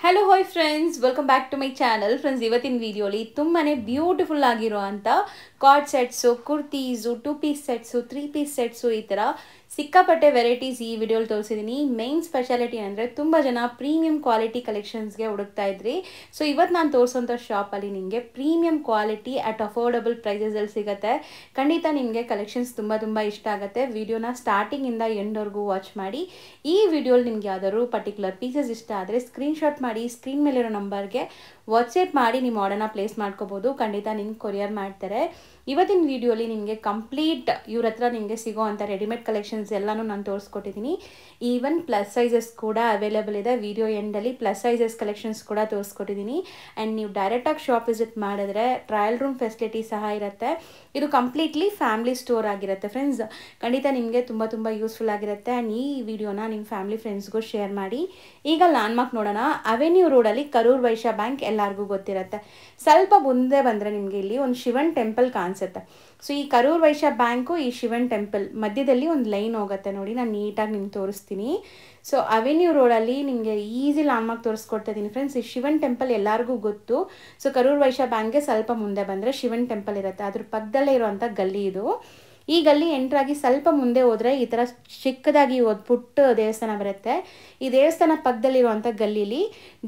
Hello hi friends, welcome back to my channel. Friends, ಇವತ್ತಿನ ವಿಡಿಯೋಲಿ ತುಂಬಾ ಬ್ಯೂಟಿಫುಲ್ ಆಗಿರೋ ಅಂಥ cord sets, kurtis, 2 piece sets, 3 piece sets, ಈ ಥರ ಸಿಕ್ಕಾಪಟ್ಟೆ ವೆರೈಟೀಸ್ ಈ ವಿಡಿಯೋಲಿ ತೋರಿಸಿದ್ದೀನಿ. ಮೇನ್ ಸ್ಪೆಷಾಲಿಟಿ ಅಂದರೆ ತುಂಬ ಜನ ಪ್ರೀಮಿಯಂ ಕ್ವಾಲಿಟಿ ಕಲೆಕ್ಷನ್ಸ್ಗೆ ಹುಡುಕ್ತಾ ಇದ್ರಿ. ಸೊ ಇವತ್ತು ನಾನು ತೋರಿಸೋಂಥ ಶಾಪಲ್ಲಿ ನಿಮಗೆ ಪ್ರೀಮಿಯಂ ಕ್ವಾಲಿಟಿ ಅಟ್ ಅಫೋರ್ಡಬಲ್ ಪ್ರೈಸಸಲ್ಲಿ ಸಿಗುತ್ತೆ. ಖಂಡಿತ ನಿಮಗೆ ಕಲೆಕ್ಷನ್ಸ್ ತುಂಬ ಇಷ್ಟ ಆಗುತ್ತೆ. ವಿಡಿಯೋನ ಸ್ಟಾರ್ಟಿಂಗಿಂದ ಎಂಡ್ವರೆಗೂ ವಾಚ್ ಮಾಡಿ. ಈ ವಿಡಿಯೋಲಿ ನಿಮ್ಗೆ ಯಾವ್ದಾದ್ರು ಪರ್ಟಿಕ್ಯುಲರ್ ಪೀಸಸ್ ಇಷ್ಟ ಆದರೆ ಸ್ಕ್ರೀನ್ಶಾಟ್ ಮಾಡಿ ಸ್ಕ್ರೀನ್ ಮೇಲಿರೋ ನಂಬರ್ಗೆ ವಾಟ್ಸಪ್ ಮಾಡಿ ನಿಮ್ಮ ಆರ್ಡರ್ನ ಪ್ಲೇಸ್ ಮಾಡ್ಕೋಬೋದು. ಖಂಡಿತ ನಿಮ್ಗೆ ಕೊರಿಯರ್ ಮಾಡ್ತಾರೆ. ಇವತ್ತಿನ ವಿಡಿಯೋಲಿ ನಿಮಗೆ ಕಂಪ್ಲೀಟ್ ಇವ್ರ ಹತ್ರ ನಿಮಗೆ ಸಿಗೋ ಅಂಥ ರೆಡಿಮೇಡ್ ಕಲೆಕ್ಷನ್ಸ್ ಎಲ್ಲನೂ ನಾನು ತೋರಿಸ್ಕೊಟ್ಟಿದ್ದೀನಿ. ಈವನ್ ಪ್ಲಸ್ ಸೈಜಸ್ ಕೂಡ ಅವೈಲೇಬಲ್ ಇದೆ. ವಿಡಿಯೋ ಎಂಡಲ್ಲಿ ಪ್ಲಸ್ ಸೈಜಸ್ ಕಲೆಕ್ಷನ್ಸ್ ಕೂಡ ತೋರಿಸ್ಕೊಟ್ಟಿದ್ದೀನಿ. ಆ್ಯಂಡ್ ನೀವು ಡೈರೆಕ್ಟಾಗಿ ಶಾಪ್ ವಿಸಿಟ್ ಮಾಡಿದ್ರೆ ಟ್ರಯಲ್ ರೂಮ್ ಫೆಸಿಲಿಟಿ ಸಹ ಇರುತ್ತೆ. ಇದು ಕಂಪ್ಲೀಟ್ಲಿ ಫ್ಯಾಮಿಲಿ ಸ್ಟೋರ್ ಆಗಿರುತ್ತೆ ಫ್ರೆಂಡ್ಸ್. ಖಂಡಿತ ನಿಮಗೆ ತುಂಬ ಯೂಸ್ಫುಲ್ ಆಗಿರುತ್ತೆ. ಆ್ಯಂಡ್ ಈ ವಿಡಿಯೋನ ನಿಮ್ಮ ಫ್ಯಾಮಿಲಿ ಫ್ರೆಂಡ್ಸ್ಗೂ ಶೇರ್ ಮಾಡಿ. ಈಗ ಲ್ಯಾಂಡ್ಮಾರ್ಕ್ ನೋಡೋಣ. ಅವೆನ್ಯೂ ರೋಡಲ್ಲಿ ಕರೂರ್ ವೈಶ್ಯ ಬ್ಯಾಂಕ್ ಎಲ್ಲರಿಗೂ ಗೊತ್ತಿರುತ್ತೆ. ಸ್ವಲ್ಪ ಮುಂದೆ ಬಂದರೆ ನಿಮಗೆ ಇಲ್ಲಿ ಒಂದು ಶಿವನ್ ಟೆಂಪಲ್ ಕಾಣಿಸುತ್ತೆ. ಸೊ ಈ ಕರೂರ್ ವೈಶ್ಯ ಬ್ಯಾಂಕು, ಈ ಶಿವನ್ ಟೆಂಪಲ್ ಮಧ್ಯದಲ್ಲಿ ಒಂದು ಲೈನ್ ಹೋಗುತ್ತೆ ನೋಡಿ. ನಾನು ನೀಟಾಗಿ ನಿಮ್ಗೆ ತೋರಿಸ್ತೀನಿ. ಸೊ ಅವೆನ್ಯೂ ರೋಡಲ್ಲಿ ನಿಮಗೆ ಈಸಿ ಲ್ಯಾಂಡ್ಮಾರ್ಕ್ ತೋರಿಸ್ಕೊಡ್ತಾ ಇದ್ದೀನಿ ಫ್ರೆಂಡ್ಸ್. ಈ ಶಿವನ್ ಟೆಂಪಲ್ ಎಲ್ಲರಿಗೂ ಗೊತ್ತು. ಸೊ ಕರೂರ್ ವೈಶ್ಯ ಬ್ಯಾಂಕ್ಗೆ ಸ್ವಲ್ಪ ಮುಂದೆ ಬಂದರೆ ಶಿವನ್ ಟೆಂಪಲ್ ಇರುತ್ತೆ. ಅದ್ರ ಪಕ್ಕದಲ್ಲೇ ಇರುವಂಥ ಗಲ್ಲಿ ಇದು. ಈ ಗಲ್ಲಿ ಎಂಟ್ರಾಗಿ ಸ್ವಲ್ಪ ಮುಂದೆ ಹೋದರೆ ಈ ಥರ ಚಿಕ್ಕದಾಗಿ ಒಂದು ಪುಟ್ಟ ದೇವಸ್ಥಾನ ಬರುತ್ತೆ. ಈ ದೇವಸ್ಥಾನ ಪಕ್ಕದಲ್ಲಿರುವಂಥ ಗಲ್ಲೀಲಿ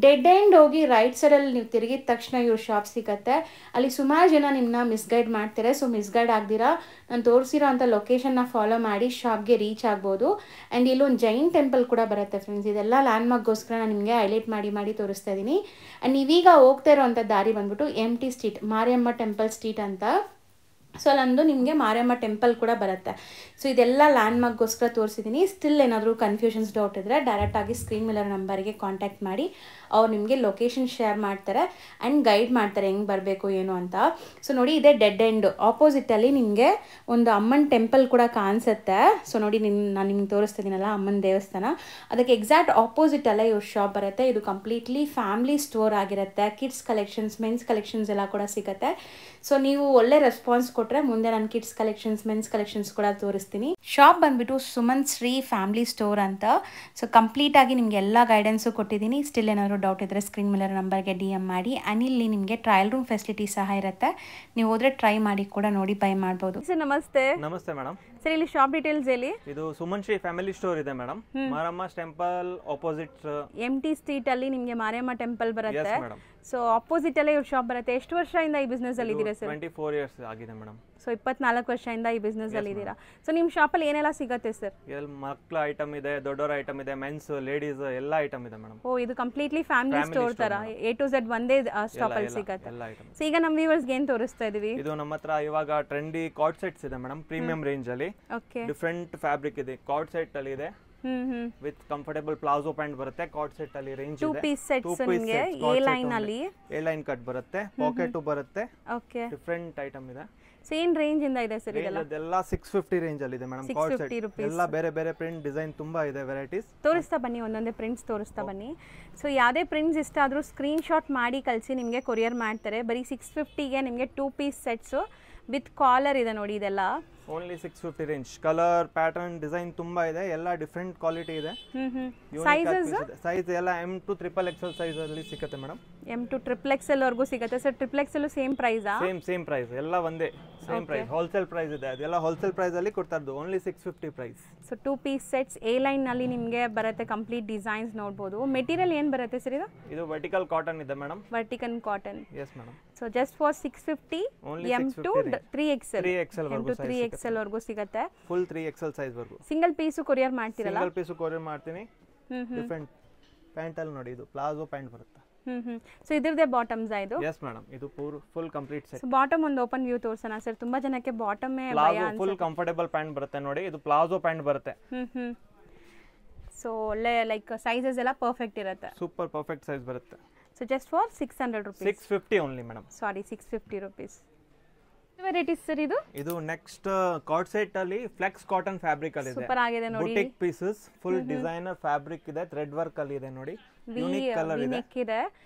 ಡೆಡ್ ಎಂಡ್ ಹೋಗಿ ರೈಟ್ ಸೈಡಲ್ಲಿ ನೀವು ತಿರುಗಿದ ತಕ್ಷಣ ಇವ್ರ ಶಾಪ್ ಸಿಗುತ್ತೆ. ಅಲ್ಲಿ ಸುಮಾರು ಜನ ನಿಮ್ಮನ್ನ ಮಿಸ್ಗೈಡ್ ಮಾಡ್ತಾರೆ. ಸೊ ಮಿಸ್ಗೈಡ್ ಆಗ್ದಿರಾ ನಾನು ತೋರಿಸಿರೋ ಅಂಥ ಲೊಕೇಶನ್ನ ಫಾಲೋ ಮಾಡಿ ಶಾಪ್ಗೆ ರೀಚ್ ಆಗ್ಬೋದು. ಆ್ಯಂಡ್ ಇಲ್ಲೊಂದು ಜೈನ್ ಟೆಂಪಲ್ ಕೂಡ ಬರುತ್ತೆ ಫ್ರೆಂಡ್ಸ್. ಇದೆಲ್ಲ ಲ್ಯಾಂಡ್ಮಾರ್ಕ್ಗೋಸ್ಕರ ನಾನು ನಿಮಗೆ ಹೈಲೈಟ್ ಮಾಡಿ ತೋರಿಸ್ತಾ ಇದ್ದೀನಿ. ಆ್ಯಂಡ್ ನೀವೀಗ ಹೋಗ್ತಾ ಇರೋವಂಥ ದಾರಿ ಬಂದ್ಬಿಟ್ಟು MT street, Mariamma temple street ಅಂತ. ಸೊ ಅಲ್ಲೊಂದು ನಿಮಗೆ ಮಾರಿಯಮ್ಮ ಟೆಂಪಲ್ ಕೂಡ ಬರುತ್ತೆ. ಸೊ ಇದೆಲ್ಲ ಲ್ಯಾಂಡ್ಮಾರ್ಕ್ಗೋಸ್ಕರ ತೋರಿಸಿದ್ದೀನಿ. ಸ್ಟಿಲ್ ಏನಾದರೂ ಕನ್ಫ್ಯೂಷನ್ಸ್ ಡೌಟ್ ಇದ್ದರೆ ಡೈರೆಕ್ಟಾಗಿ ಸ್ಕ್ರೀನ್ ಮೇಲಿರೋ ನಂಬರಿಗೆ ಕಾಂಟ್ಯಾಕ್ಟ್ ಮಾಡಿ. ಅವ್ರು ನಿಮಗೆ ಲೊಕೇಶನ್ ಶೇರ್ ಮಾಡ್ತಾರೆ ಆ್ಯಂಡ್ ಗೈಡ್ ಮಾಡ್ತಾರೆ ಹೆಂಗೆ ಬರಬೇಕು ಏನು ಅಂತ. ಸೊ ನೋಡಿ, ಇದೇ ಡೆಡ್ ಎಂಡ್ ಆಪೋಸಿಟಲ್ಲಿ ನಿಮಗೆ ಒಂದು ಅಮ್ಮನ ಟೆಂಪಲ್ ಕೂಡ ಕಾಣಿಸುತ್ತೆ. ಸೊ ನೋಡಿ, ನಾನು ನಿಮ್ಗೆ ತೋರಿಸ್ತಿದ್ದೀನಲ್ಲ ಅಮ್ಮನ ದೇವಸ್ಥಾನ, ಅದಕ್ಕೆ ಎಕ್ಸಾಕ್ಟ್ ಆಪೋಸಿಟಲ್ಲೇ ಇವ್ರ ಶಾಪ್ ಬರುತ್ತೆ. ಇದು ಕಂಪ್ಲೀಟ್ಲಿ ಫ್ಯಾಮಿಲಿ ಸ್ಟೋರ್ ಆಗಿರುತ್ತೆ. ಕಿಡ್ಸ್ ಕಲೆಕ್ಷನ್ಸ್, ಮೆನ್ಸ್ ಕಲೆಕ್ಷನ್ಸ್ ಎಲ್ಲ ಕೂಡ ಸಿಗುತ್ತೆ. ಸೊ ನೀವು ಒಳ್ಳೆ ರೆಸ್ಪಾನ್ಸ್ ಕೊಟ್ಟರೆ ಮುಂದೆ ನಾನು ಕಿಡ್ಸ್ ಕಲೆಕ್ಷನ್ಸ್, ಮೆನ್ಸ್ ಕಲೆಕ್ಷನ್ಸ್ ಕೂಡ ತೋರಿಸ್ತೀನಿ. ಶಾಪ್ ಬಂದ್ಬಿಟ್ಟು ಸುಮನ್ ಶ್ರೀ ಫ್ಯಾಮಿಲಿ ಸ್ಟೋರ್ ಅಂತ. ಸೊ ಕಂಪ್ಲೀಟಾಗಿ ನಿಮಗೆ ಎಲ್ಲ ಗೈಡೆನ್ಸು ಕೊಟ್ಟಿದ್ದೀನಿ. ಸ್ಟಿಲ್ ಏನಾದರೂ ಡೌಟ್ ಇದ್ದರೆ ಸ್ಕ್ರೀನ್ ಮೇಲೆ ನಂಬರ್ಗೆ DM ಮಾಡಿ. ಆ್ಯಂಡ್ ಇಲ್ಲಿ ನಿಮಗೆ ಟ್ರಯಲ್ ರೂಮ್ ಫೆಸಿಲಿಟಿ ಸಹ ಇರುತ್ತೆ. ನೀವು ಹೋದರೆ ಟ್ರೈ ಮಾಡಿ ಕೂಡ ನೋಡಿ ಬೈ ಮಾಡ್ಬೋದು. ಸರ್ ನಮಸ್ತೆ. ನಮಸ್ತೆ ಮೇಡಮ್. ಸರ್ ಇಲ್ಲಿ ಶಾಪ್ ಡೀಟೇಲ್ಸ್ ಹೇಳಿ. ಇದು ಸುಮನ್ ಶ್ರೀ ಫ್ಯಾಮಿಲಿ ಸ್ಟೋರ್ ಇದೆ madam. Maramma temple opposite MT street ಅಲ್ಲಿ ನಿಮಗೆ ಮಾರಿಯಮ್ಮ ಟೆಂಪಲ್ ಬರುತ್ತೆ. ಸೊ ಆಪೋಸಿಟ್ ಅಲ್ಲೇ ಇವ್ರ ಶಾಪ್ ಬರುತ್ತೆ. ಎಷ್ಟು ವರ್ಷದಿಂದ ಈ ಬಿಸ್ನೆಸ್ ಅಲ್ಲಿ ಇದ್ದೀರಾ ಸರ್? 24 ಇಯರ್ಸ್ ಆಗಿದೆ ಮೇಡಮ್. ಸೊ 24 ವರ್ಷದಿಂದ ಈ ಬಿಸ್ನೆಸ್ ಅಲ್ಲಿ ಇದ್ದೀರಾ. ಸೊ ನಿಮ್ಮ ಶಾಪಲ್ಲಿ ಏನೆಲ್ಲ ಸಿಗುತ್ತೆ ಸರ್? ಇಲ್ಲಿ ಮಕ್ಕಳ ಐಟಮ್ ಇದೆ, ದೊಡ್ಡವರ ಐಟಮ್ ಇದೆ, ಮೆನ್ಸ್, ಲೇಡೀಸ್ ಎಲ್ಲ ಐಟಮ್ ಇದೆ ಮೇಡಮ್. ಓ, ಇದು ಕಂಪ್ಲೀಟ್ಲಿ ಫ್ಯಾಮಿಲಿ ಸ್ಟೋರ್ ತರ A to Z ಒಂದೇ ಸ್ಟಾಪ್ ಅಲ್ಲಿ ಸಿಗುತ್ತೆ. ಸೊ ಈಗ ನಮ್ಮ ವ್ಯೂವರ್ಸ್ಗೆ ಏನು ತೋರಿಸ್ತಾ ಇದೀವಿ? ಇದು ನಮ್ಮ ಹತ್ರ ಇವಾಗ ಟ್ರೆಂಡಿ ಕಾರ್ಡ್ ಸೆಟ್ಸ್ ಇದೆ ಮೇಡಮ್, ಪ್ರೀಮಿಯಂ ರೇಂಜ್ ಅಲ್ಲಿ. ಓಕೆ, ಡಿಫರೆಂಟ್ ಫ್ಯಾಬ್ರಿಕ್ ಇದೆ. ಕಾರ್ಡ್ ಸೆಟ್ ಅಲ್ಲಿ ಇದೆ ವಿತ್ ಕಂಫರ್ಟಬಲ್ ಪ್ಲಾಜೋ ಪ್ಯಾಂಟ್ ಬರುತ್ತೆ. ಕಾರ್ಡ್ ಸೆಟ್ ಅಲ್ಲಿ ರೇಂಜ್ ಇದೆ. 2 ಪೀಸ್ ಸೆಟ್ಸ್ ನಿಮಗೆ A ಲೈನ್ ಅಲ್ಲಿ, A ಲೈನ್ ಕಟ್ ಬರುತ್ತೆ, ಪಾಕೆಟ್ ಬರುತ್ತೆ. ಓಕೆ, ಡಿಫರೆಂಟ್ ಐಟಮ್ ಇದೆ. ಸೇಮ್ ರೇಂಜ್ ಇಂದ ಇದೆ ಸರ್ ಇದೆಲ್ಲ? ಇದೆಲ್ಲ 650 ರೇಂಜ್ ಅಲ್ಲಿ ಇದೆ ಮೇಡಂ. ಕಾರ್ಡ್ ಸೆಟ್ ಎಲ್ಲ ಬೇರೆ ಪ್ರಿಂಟ್ ಡಿಸೈನ್ ತುಂಬಾ ಇದೆ, ವೆರೈಟೀಸ್. ತೋರಿಸ್ತಾ ಬನ್ನಿ, ಒಂದೊಂದೇ ಪ್ರಿಂಟ್ಸ್ ತೋರಿಸ್ತಾ ಬನ್ನಿ. ಸೊ ಯಾವುದೇ ಪ್ರಿಂಟ್ಸ್ ಇಷ್ಟ ಆದರೂ ಸ್ಕ್ರೀನ್ ಶಾಟ್ ಮಾಡಿ ಕಳಿಸಿ, ನಿಮಗೆ ಕೊರಿಯರ್ ಮಾಡ್ತಾರೆ. ಬರೀ 650ಗೆ ನಿಮಗೆ 2 ಪೀಸ್ ಸೆಟ್ಸು ವಿತ್ ಕಾಲರ್ ಇದೆ ನೋಡಿ. ಇದೆಲ್ಲ only 650 range. Colour, pattern, design ತುಂಬಾ ಇದೆ. ಎಲ್ಲ ಡಿಫರೆಂಟ್ ಕ್ವಾಲಿಟಿ ಇದೆ. ಸೈಜಸ್ ಸೈಜ್ ಎಲ್ಲ M to XXL ಸೈಜ್ ಅಲ್ಲಿ ಸಿಗುತ್ತೆ ಮೇಡಂ. M to XXL ವರೆಗೂ ಸಿಗುತ್ತೆ ಸರ್. XXL ಸೇಮ್ ಪ್ರೈಸಾ? ಸೇಮ್ ಪ್ರೈಸ್, ಎಲ್ಲ ಒಂದೇ ಸೇಮ್ ಪ್ರೈಸ್. ಹೋಲ್ಸೇಲ್ ಪ್ರೈಸ್ ಇದೆ. ಅದೆಲ್ಲ ಹೋಲ್ಸೇಲ್ ಪ್ರೈಸ್ ಅಲ್ಲಿ ಕೊಡ್ತಾ ಇದ್ದು. Only 650 price. So 2 piece sets A line ನಲ್ಲಿ ನಿಮಗೆ ಬರುತ್ತೆ. ಕಂಪ್ಲೀಟ್ ಡಿಸೈನ್ಸ್ ನೋಡಬಹುದು. ಮೆಟೀರಿಯಲ್ ಏನು ಬರುತ್ತೆ ಸರ್ ಇದು? ಇದು ವರ್ಟಿಕಲ್ ಕಾಟನ್ ಇದೆ madam. Vertical cotton. Yes madam. So just for 650 M to 3XL ವರೆಗೂ ಸಿಗುತ್ತೆ. ಫುಲ್ 3XL ಸೈಜ್ ವರೆಗೂ. ಸಿಂಗಲ್ ಪೀಸು ಕೊರಿಯರ್ ಮಾಡ್ತೀರಲ್ಲ? ಸಿಂಗಲ್ ಪೀಸು ಕೊರಿಯರ್ ಮಾಡ್ತೀನಿ. ಡಿಫರೆಂಟ್ ಪ್ಯಾಂಟ್ ಅಲ್ಲಿ ನೋಡಿ, ಇದು ಪ್ಲಾಜೋ ಪ್ಯಾಂಟ್ ಬರುತ್ತೆ. ಸೊ ಇದ್ರದೇ ಬಾಟಮ್ಸ್ ಇದು? Yes madam. ಇದು full complete set. So bottom ಒಂದು ಓಪನ್ ವ್ಯೂ ತೋರಿಸೋಣ ಸರ್. ತುಂಬಾ ಜನಕ್ಕೆ ಬಾಟಮ್ ಭಯ ಅನ್ಸುತ್ತೆ. ಫುಲ್ ಕಂಫರ್ಟಬಲ್ ಪ್ಯಾಂಟ್ ಬರುತ್ತೆ ನೋಡಿ. ಇದು ಪ್ಲಾಜೋ ಪ್ಯಾಂಟ್ ಬರುತ್ತೆ. ಸೊ ಒಳ್ಳೆ ಲೈಕ್ ಸೈಜಸ್ ಎಲ್ಲ ಪರ್ಫೆಕ್ಟ್ ಇರುತ್ತೆ. ಸೂಪರ್ ಪರ್ಫೆಕ್ಟ್ ಸೈಜ್ ಬರುತ್ತೆ. So just for 600 rupees. 650 only madam. Sorry, 650 rupees. Varieties sir ಇದು? ಇದು ನೆಕ್ಸ್ಟ್ ಕಾರ್ಡ್ ಸೆಟ್ ಅಲ್ಲಿ ಫ್ಲೆಕ್ಸ್ ಕಾಟನ್ ಫ್ಯಾಬ್ರಿಕ್ ಅಲ್ಲಿ ಇದೆ. ಸೂಪರ್ ಆಗಿದೆ ನೋಡಿ. Boutique pieces, full designer fabric ಇದೆ. ಥ್ರೆಡ್ ವರ್ಕ್ ಅಲ್ಲಿ ಇದೆ ನೋಡಿ. ಯೂನಿಕ್ ಕಲರ್ ಇದೆ. ನೆಕ್ ಇದೆ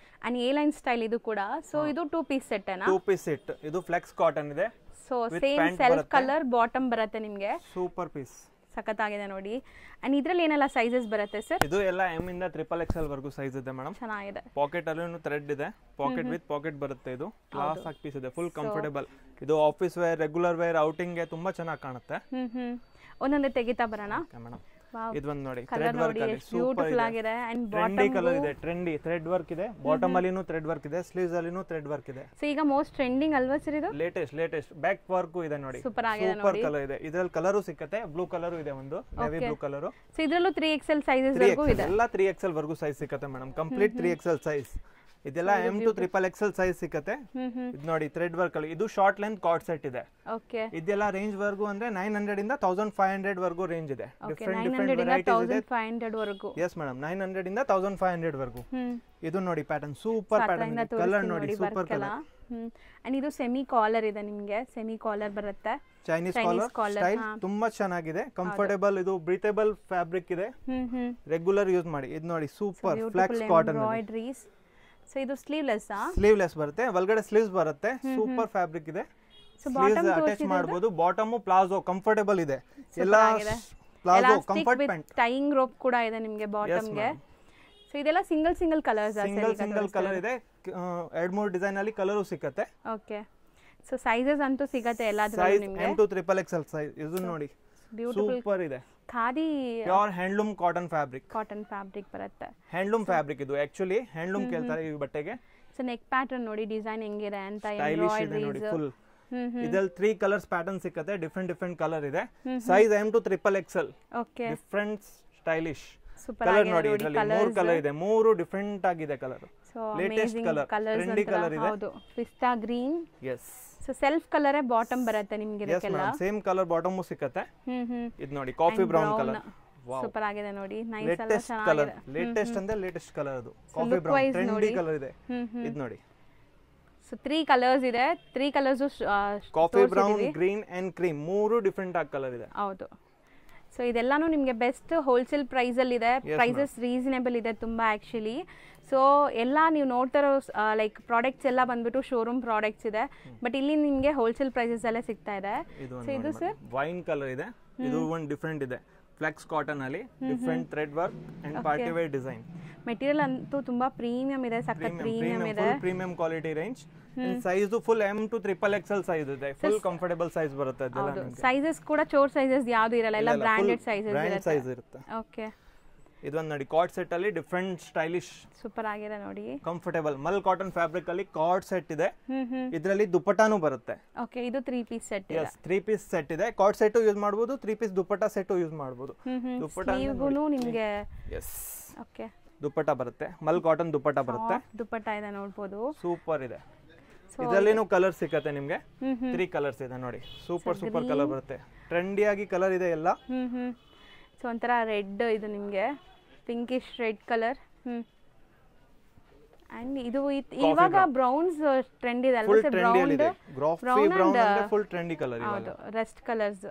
ಅಂಡ್ A ಲೈನ್ ಸ್ಟೈಲ್ ಇದು ಕೂಡ. ಸೊ ಇದು 2 ಪೀಸ್ ಸೆಟ್ ಅಣ್ಣ? 2 ಪೀಸ್ ಸೆಟ್. ಇದು ಫ್ಲೆಕ್ಸ್ ಕಾಟನ್ ಇದೆ. So same self colour bottom ಬರುತ್ತೆ ನಿಮಗೆ. Super piece. ಸಖತ್ತಾಗಿದೆ ನೋಡಿ. ಅಂಡ್ ಇದರಲ್ಲಿ ಏನೆಲ್ಲ ಸೈಜಸ್ ಬರುತ್ತೆ ಸರ್? ಇದು ಎಲ್ಲ ಎಮ್ ಇಂದ XXL ವರೆಗೂ ಸೈಜ್ ಇದೆ ಮೇಡಮ್. ಚೆನ್ನಾಗಿದೆ. ಪಾಕೆಟ್ ಅಲ್ಲೂ ಥ್ರೆಡ್ ಇದೆ, ಪಾಕೆಟ್ ವಿತ್ ಪಾಕೆಟ್ ಬರುತ್ತೆ. ಇದು ಕ್ಲಾಸ್ ಆಗಿ ಪೀಸ್ ಇದೆ, ಫುಲ್ ಕಂಫರ್ಟಬಲ್. ಇದು office wear, regular wear, outing ಗೆ ತುಂಬಾ ಚೆನ್ನಾಗಿ ಕಾಣುತ್ತೆ. ಒಂದೊಂದೇ ತೆಗಿತಾ ಬರೋಣ. ಮೇಡಮ್ ಇದೊಂದು ನೋಡಿ, ಥ್ರೆಡ್ ವರ್ಕ್ ಅಲ್ಲಿ ಬ್ಯೂಟಿಫುಲ್ ಆಗಿದೆ. ಅಂಡ್ ಟ್ರೆಂಡಿ ಕಲರ್ ಇದೆ, ಟ್ರೆಂಡಿ ಥ್ರೆಡ್ ವರ್ಕ್ ಇದೆ. ಬಾಟಮ್ ಅಲ್ಲಿನೂ ಥ್ರೆಡ್ ವರ್ಕ್ ಇದೆ, ಸ್ಲೀವ್ಸ್ ಅಲ್ಲಿನೂ ಥ್ರೆಡ್ ವರ್ಕ್ ಇದೆ. ಸೊ ಈಗ ಮೋಸ್ಟ್ ಟ್ರೆಂಡಿಂಗ್ ಅಲ್ವಾ ಸರ್ ಇದು? ಲೇಟೆಸ್ಟ್ ಬ್ಯಾಕ್ ವರ್ಕ್ ಇದೆ ನೋಡಿ, ಸೂಪರ್ ಆಗಿದೆ ನೋಡಿ. ಸೂಪರ್ ಕಲರ್ ಇದೆ. ಇದರಲ್ಲಿ ಕಲರ್ ಸಿಕ್ಕತ್ತೆ, ಬ್ಲೂ ಕಲರ್ ಇದೆ, ಒಂದು ನೇವಿ ಬ್ಲೂ ಕಲರ್. ಸೊ ಇದರಲ್ಲೂ 3XL ಸೈಜಸ್ ವರೆಗೂ ಇದೆ. ಎಲ್ಲ 3XL ವರೆಗೂ ಸೈಜ್ ಸಿಕ್ಕತ್ತೆ ಮೇಡಮ್, ಕಂಪ್ಲೀಟ್ 3XL ಸೈಜ್. ಇದೆಲ್ಲ M to XXL ಸೈಜ್ ಸಿಕ್ಕತ್ತೆ. ಇದು ನೋಡಿ ಥ್ರೆಡ್ ವರ್ಕ್ ಅಲ್ಲಿ. ಇದು ಶಾರ್ಟ್ ಲೆಂತ್ ಕಾರ್ಡ್ ಸೆಟ್ ಇದೆ. ಓಕೆ, ಇದೆಲ್ಲ ರೇಂಜ್ ವರ್ಗೂ ಅಂದ್ರೆ 900 ಇಂದ 1500 ವರ್ಗೂ ರೇಂಜ್ ಇದೆ. ಡಿಫರೆಂಟ್ ವೆರೈಟೀಸ್ ಇದೆ. 1500 ವರೆಗೂ. ಎಸ್ ಮೇಡಮ್, 900 ಇಂದ 1500 ವರ್ಗೂ. ಇದು ನೋಡಿ ಪ್ಯಾಟರ್ನ್, ಸೂಪರ್ ಪ್ಯಾಟರ್ನ್ ಇದೆ. ಕಲರ್ ನೋಡಿ, ಸೂಪರ್ ಕಲರ್. ಅಂಡ್ ಇದು ಸೆಮಿ ಕಾಲರ್ ಇದೆ, ನಿಮಗೆ ಸೆಮಿ ಕಾಲರ್ ಬರುತ್ತೆ. ಚೈನೀಸ್ ಕಾಲರ್ ಸ್ಟೈಲ್ ತುಂಬಾ ಚೆನ್ನಾಗಿದೆ, ಕಂಫರ್ಟಬಲ್. ಇದು ಬ್ರೀಥೇಬಲ್ ಫ್ಯಾಬ್ರಿಕ್ ಇದೆ, ರೆಗ್ಯುಲರ್ ಯೂಸ್ ಮಾಡಿ. ಇದು ನೋಡಿ ಸೂಪರ್ ಫ್ಲೆಕ್ಸ್ ಕಾಟನ್ ಎಂಬ್ರಾಯ್ಡರೀಸ್. ಸೊ ಇದು ಸ್ಲೀವ್ಲೆಸ್ ಬರುತ್ತೆ, ಒಳಗಡೆ ಸ್ಲೀವ್ಸ್ ಬರುತ್ತೆ. ಸೂಪರ್ ಫ್ಯಾಬ್ರಿಕ್ ಇದೆ, ಸ್ಲೀವ್ಸ್ ಅಟ್ಯಾಚ್ ಮಾಡಬಹುದು. ಬಾಟಮ್ ಪ್ಲಾಜೋ ಕಂಫರ್ಟಬಲ್ ಇದೆ, ಎಲ್ಲ palazzo comfort pant. Tying rope ಕೂಡ ಇದೆ ನಿಮಗೆ ಬಾಟಮ್ ಗೆ. ಸೊ ಇದೆಲ್ಲ ಸಿಂಗಲ್ ಕಲರ್ಸ್ ಸಿಂಗಲ್ ಕಲರ್ ಇದೆ. 2-3 ಡಿಸೈನ್ ಅಲ್ಲಿ ಕಲರ್ ಸಿಕ್ಕತ್ತೆ. ಓಕೆ, ಸೊ ಸೈಜಸ್ ಅಂತೂ ಸಿಗತ್ತೆ ಎಲ್ಲಾದ್ರಲ್ಲೂ ನಿಮಗೆ. M to XXL size. ಇದು ನೋಡಿ ಸೂಪರ್ ಇದೆ. Khadi pure handloom cotton fabric ಬರುತ್ತೆ. ಹ್ಯಾಂಡ್ಲೂಮ್ ಫ್ಯಾಬ್ರಿಕ್ ಇದು, ಆಕ್ಚುಲಿ ಹ್ಯಾಂಡ್ಲೂಮ್ ಕೇಳ್ತಾರೆ ಈ ಬಟ್ಟೆಗೆ. ಸೊ ನೆಕ್ ಪ್ಯಾಟರ್ನ್ ನೋಡಿ, ಡಿಸೈನ್ ಹೆಂಗಿದೆ ಅಂತ. ನೋಡಿ ಫುಲ್ ಇದರಲ್ಲಿ 3 ಕಲರ್ಸ್ ಪ್ಯಾಟರ್ನ್ ಸಿಕ್ಕತ್ತೆ, ಡಿಫರೆಂಟ್ ಕಲರ್ ಇದೆ. Size M to XXL. Okay, different stylish colour ನೋಡಿ. ಇದರಲ್ಲಿ 3 ಕಲರ್ ಇದೆ, 3 ಡಿಫರೆಂಟ್ ಆಗಿದೆ colour. Latest colour, trendy colour ಇದೆ. ಹೌದು, ಪಿಸ್ತಾ green. Yes, so self colour bottom ಬರುತ್ತೆ ನಿಮಗೆ ಇದಕ್ಕೆಲ್ಲ. ಸೇಮ್ ಕಲರ್ ಬಾಟಮ್ ಸಿಕ್ಕತ್ತೆ. ಇದು ನೋಡಿ ಕಾಫಿ ಬ್ರೌನ್ ಕಲರ್, ಸೂಪರ್ ಆಗಿದೆ ನೋಡಿ. ನೈಸ್ ಅಲ್ಲ, ಲೇಟೆಸ್ಟ್ ಕಲರ್. ಲೇಟೆಸ್ಟ್ ಅಂದ್ರೆ ಲೇಟೆಸ್ಟ್ ಕಲರ್. ಅದು ಕಾಫಿ ಬ್ರೌನ್ ಟ್ರೆಂಡಿ ಕಲರ್ ಇದೆ. ಇದು ನೋಡಿ. ಸೊ 3 ಕಲರ್ಸ್ ಇದೆ, 3 colours coffee brown, green and cream, 3 different ಆಗಿ ಕಲರ್ ಇದೆ. ಹೌದು. ಸೊ ಇದೆಲ್ಲಾನು ನಿಮಗೆ ಬೆಸ್ಟ್ ಹೋಲ್ಸೇಲ್ ಪ್ರೈಸ್ ಅಲ್ಲಿ ಇದೆ. ಪ್ರೈಸಸ್ ರೀಸನೇಬಲ್ ಇದೆ ತುಂಬಾ ಆಕ್ಚುಲಿ. ಸೊ ಎಲ್ಲ ನೀವು ನೋಡ್ತಾ ಇರೋ ಲೈಕ್ ಪ್ರಾಡಕ್ಟ್ಸ್ ಎಲ್ಲ ಬಂದ್ಬಿಟ್ಟು ಶೋರೂಮ್ ಪ್ರಾಡಕ್ಟ್ಸ್ ಇದೆ, ಬಟ್ ಇಲ್ಲಿ ನಿಮಗೆ ಹೋಲ್ಸೇಲ್ ಪ್ರೈಸಸ್ ಅಲ್ಲೇ ಸಿಗ್ತಾ ಇದೆ. ಸೊ ಇದು ಸರ್ ವೈನ್ ಕಲರ್ ಇದೆ. ಇದು ಒಂದು ಡಿಫರೆಂಟ್ ಇದೆ, ಫ್ಲೆಕ್ಸ್ ಕಾಟನ್ ಅಲ್ಲಿ different thread work and party wear design. Material ಅಂತೂ ತುಂಬಾ ಪ್ರೀಮಿಯಂ ಇದೆ, ಸಖತ್ ಪ್ರೀಮಿಯಂ ಇದೆ, premium quality range. Size full M to XXL size ಇದೆ, ಫುಲ್ ಕಂಫರ್ಟಬಲ್ ಸೈಜ್ ಬರುತ್ತೆ. ಸೈಜಸ್ ಕೂಡ ಚೋರ್ ಸೈಜಸ್ ಯಾವುದು ಇರಲ್ಲ, ಎಲ್ಲ ಬ್ರಾಂಡೆಡ್ ಸೈಜಸ್ ಇರುತ್ತೆ. ಓಕೆ, ಇದೊಂದು ನೋಡಿ ಕಾರ್ಡ್ ಸೆಟ್ ಅಲ್ಲಿ ಡಿಫರೆಂಟ್ ಸ್ಟೈಲಿಶ್ ಸೂಪರ್ ಆಗಿದೆ ನೋಡಿ, ಕಂಫರ್ಟಬಲ್ ಮಲ್ ಕಾಟನ್ ಫ್ಯಾಬ್ರಿಕ್ ಅಲ್ಲಿ ಕಾರ್ಡ್ ಸೆಟ್ ಇದೆ. ಇದರಲ್ಲಿ ದುಪಟ್ಟಾನು ಬರುತ್ತೆ. ಓಕೆ, ಇದು 3 ಪೀಸ್ ಸೆಟ್ ಇದೆ. 3 ಪೀಸ್ ಸೆಟ್ ಇದೆ. ಕಾರ್ಡ್ ಸೆಟ್ ಯೂಸ್ ಮಾಡಬಹುದು, 3 ಪೀಸ್ ದುಪಟ್ಟಾ ಸೆಟ್ ಯೂಸ್ ಮಾಡಬಹುದು. ಸ್ಲೀವ್ಗೂ ನಿಮಗೆ ಓಕೆ ದುಪಟ್ಟಾ ಬರುತ್ತೆ, ಮಲ್ ಕಾಟನ್ ದುಪಟ್ಟಾ ಬರುತ್ತೆ. ದುಪಟ್ಟಾ ಇದೆ ನೋಡಬಹುದು, ಸೂಪರ್ ಇದೆ. ಇದರಲ್ಲಿನೂ ಕಲರ್ ಸಿಕ್ಕತ್ತೆ ನಿಮಗೆ. 3 ಕಲರ್ಸ್ ಇದೆ ನೋಡಿ, ಸೂಪರ್ ಕಲರ್ ಬರುತ್ತೆ. ಟ್ರೆಂಡಿ ಆಗಿ ಕಲರ್ ಇದೆ ಎಲ್ಲ. ಸೊ ಒಂಥರ ರೆಡ್, ಇದು ನಿಮಗೆ ಪಿಂಕಿಶ್ ರೆಡ್ ಕಲರ್. ಅಂಡ್ ಇದು ಇವಾಗ ಬ್ರೌನ್ಸ್ ಟ್ರೆಂಡ್ ಇದೆ ಅಲ್ವಾ ಸರ್? Full trendy colour. ಹೌದು, ರಸ್ಟ್ ಕಲರ್ಸ್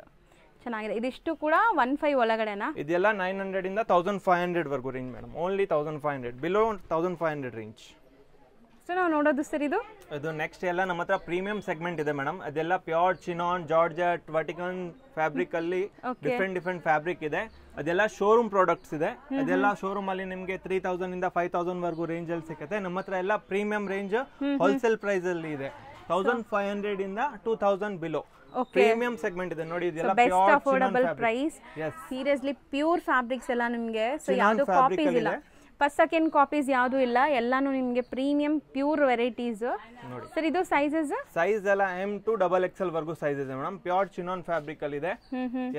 ಚೆನ್ನಾಗಿದೆ. ಇದಿಷ್ಟು ಕೂಡ 1500 ಒಳಗಡೆನಾ? ಇದೆಲ್ಲ 900 ಇಂದ 1500 ವರೆಗೂ range madam. Only 1500, below 1500 range. So ನಾವು ನೋಡೋದು ಸರ್ ಇದು ನೆಕ್ಸ್ಟ್ ಎಲ್ಲ ನಮ್ಮ ಹತ್ರ ಪ್ರೀಮಿಯಂ ಸೆಗ್ಮೆಂಟ್ ಇದೆ ಮೇಡಮ್. ಅದೆಲ್ಲ ಪ್ಯೂರ್ ಚಿನಾನ್, ಜಾರ್ಜೆಟ್, ವರ್ಟಿಕನ್ ಫ್ಯಾಬ್ರಿಕ್ ಅಲ್ಲಿ ಡಿಫರೆಂಟ್ ಫ್ಯಾಬ್ರಿಕ್ ಇದೆ. ಅದೆಲ್ಲ ಶೋರೂಮ್ ಪ್ರಾಡಕ್ಟ್ಸ್ ಇದೆ. ಅದೆಲ್ಲ ಶೋರೂಮ್ ಅಲ್ಲಿ ನಿಮಗೆ 3000 ಇಂದ 5000 ವರೆಗೂ ರೇಂಜ್ ಅಲ್ಲಿ ಸಿಗುತ್ತೆ. ನಮ್ಮ ಹತ್ರ ಎಲ್ಲ ಪ್ರೀಮಿಯಂ ರೇಂಜ್ ಹೋಲ್ಸೇಲ್ ಪ್ರೈಸ್ ಅಲ್ಲಿ ಇದೆ. 1500 ಇಂದ 2000 ಬಿಲೋ ಪ್ರೀಮಿಯಂ ಸೆಗ್ಮೆಂಟ್ ಇದೆ ನೋಡಿ. ಇದೆಲ್ಲ best affordable price. Seriously pure fabrics ಎಲ್ಲ ನಿಮಗೆ. ಸೊ ಯಾವುದು ಕಾಪೀಸ್ ಇಲ್ಲ, ಫಸ್ಟ್ ಸೆಕೆಂಡ್ ಕಾಪೀಸ್ ಯಾವುದು ಇಲ್ಲ, ಎಲ್ಲಾನು ನಿಮಗೆ ಪ್ರೀಮಿಯಂ ಪ್ಯೂರ್ ವೆರೈಟೀಸ್. ಸರ್ ಇದು ಸೈಜಸ್ ಎಲ್ಲ M to XXL ವರೆಗೂ ಸೈಜ್ ಇದೆ ಮೇಡಮ್. ಪ್ಯೂರ್ ಚಿನಾನ್ ಫ್ಯಾಬ್ರಿಕ್ ಅಲ್ಲಿ ಇದೆ.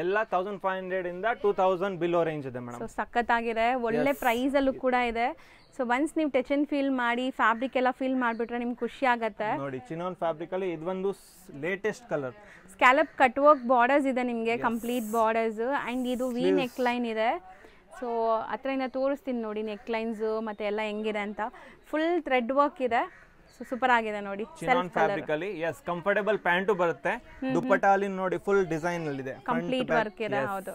ಎಲ್ಲ 1500 ಇಂದ 2000 ಬಿಲೋ ರೇಂಜ್ ಇದೆ ಮೇಡಮ್. ಸೊ ಸಖತ್ತಾಗಿದೆ, ಒಳ್ಳೆ ಪ್ರೈಸ್ ಅಲ್ಲೂ ಕೂಡ ಇದೆ. ಸೊ ಒನ್ಸ್ ನೀವು ಟಚ್ ಅಂಡ್ ಫೀಲ್ ಮಾಡಿ ಫ್ಯಾಬ್ರಿಕ್ ಎಲ್ಲ ಫೀಲ್ ಮಾಡಿಬಿಟ್ರೆ ನಿಮ್ಗೆ ಖುಷಿ ಆಗುತ್ತೆ ನೋಡಿ. ಚಿನಾನ್ ಫ್ಯಾಬ್ರಿಕ್ ಅಲ್ಲಿ ಇದೊಂದು latest colour. Scallop cut work borders ಇದೆ ನಿಮಗೆ, ಕಂಪ್ಲೀಟ್ ಬಾರ್ಡರ್ಸ್. ಅಂಡ್ ಇದು ವಿ ನೆಕ್ ಲೈನ್ ಇದೆ. ಸೊ ಹತ್ರದಿಂದ ತೋರಿಸ್ತೀನಿ ನೋಡಿ ನೆಕ್ ಲೈನ್ಸ್ ಮತ್ತೆ ಎಲ್ಲ ಹೆಂಗಿದೆ ಅಂತ. ಫುಲ್ ಥ್ರೆಡ್ ವರ್ಕ್ ಇದೆ. ಸೊ ಸೂಪರ್ ಆಗಿದೆ ನೋಡಿ. ಚಿನಾನ್ ಫ್ಯಾಬ್ರಿಕ್ ಅಲ್ಲಿ ಕಂಫರ್ಟಬಲ್ ಪ್ಯಾಂಟು ಬರುತ್ತೆ. ದುಪಟ್ಟಾ ಅಲ್ಲಿ ನೋಡಿ ಫುಲ್ ಡಿಸೈನ್ ಅಲ್ಲಿ ಇದೆ, ಕಂಪ್ಲೀಟ್ ವರ್ಕ್ ಇದೆ. ಹೌದು,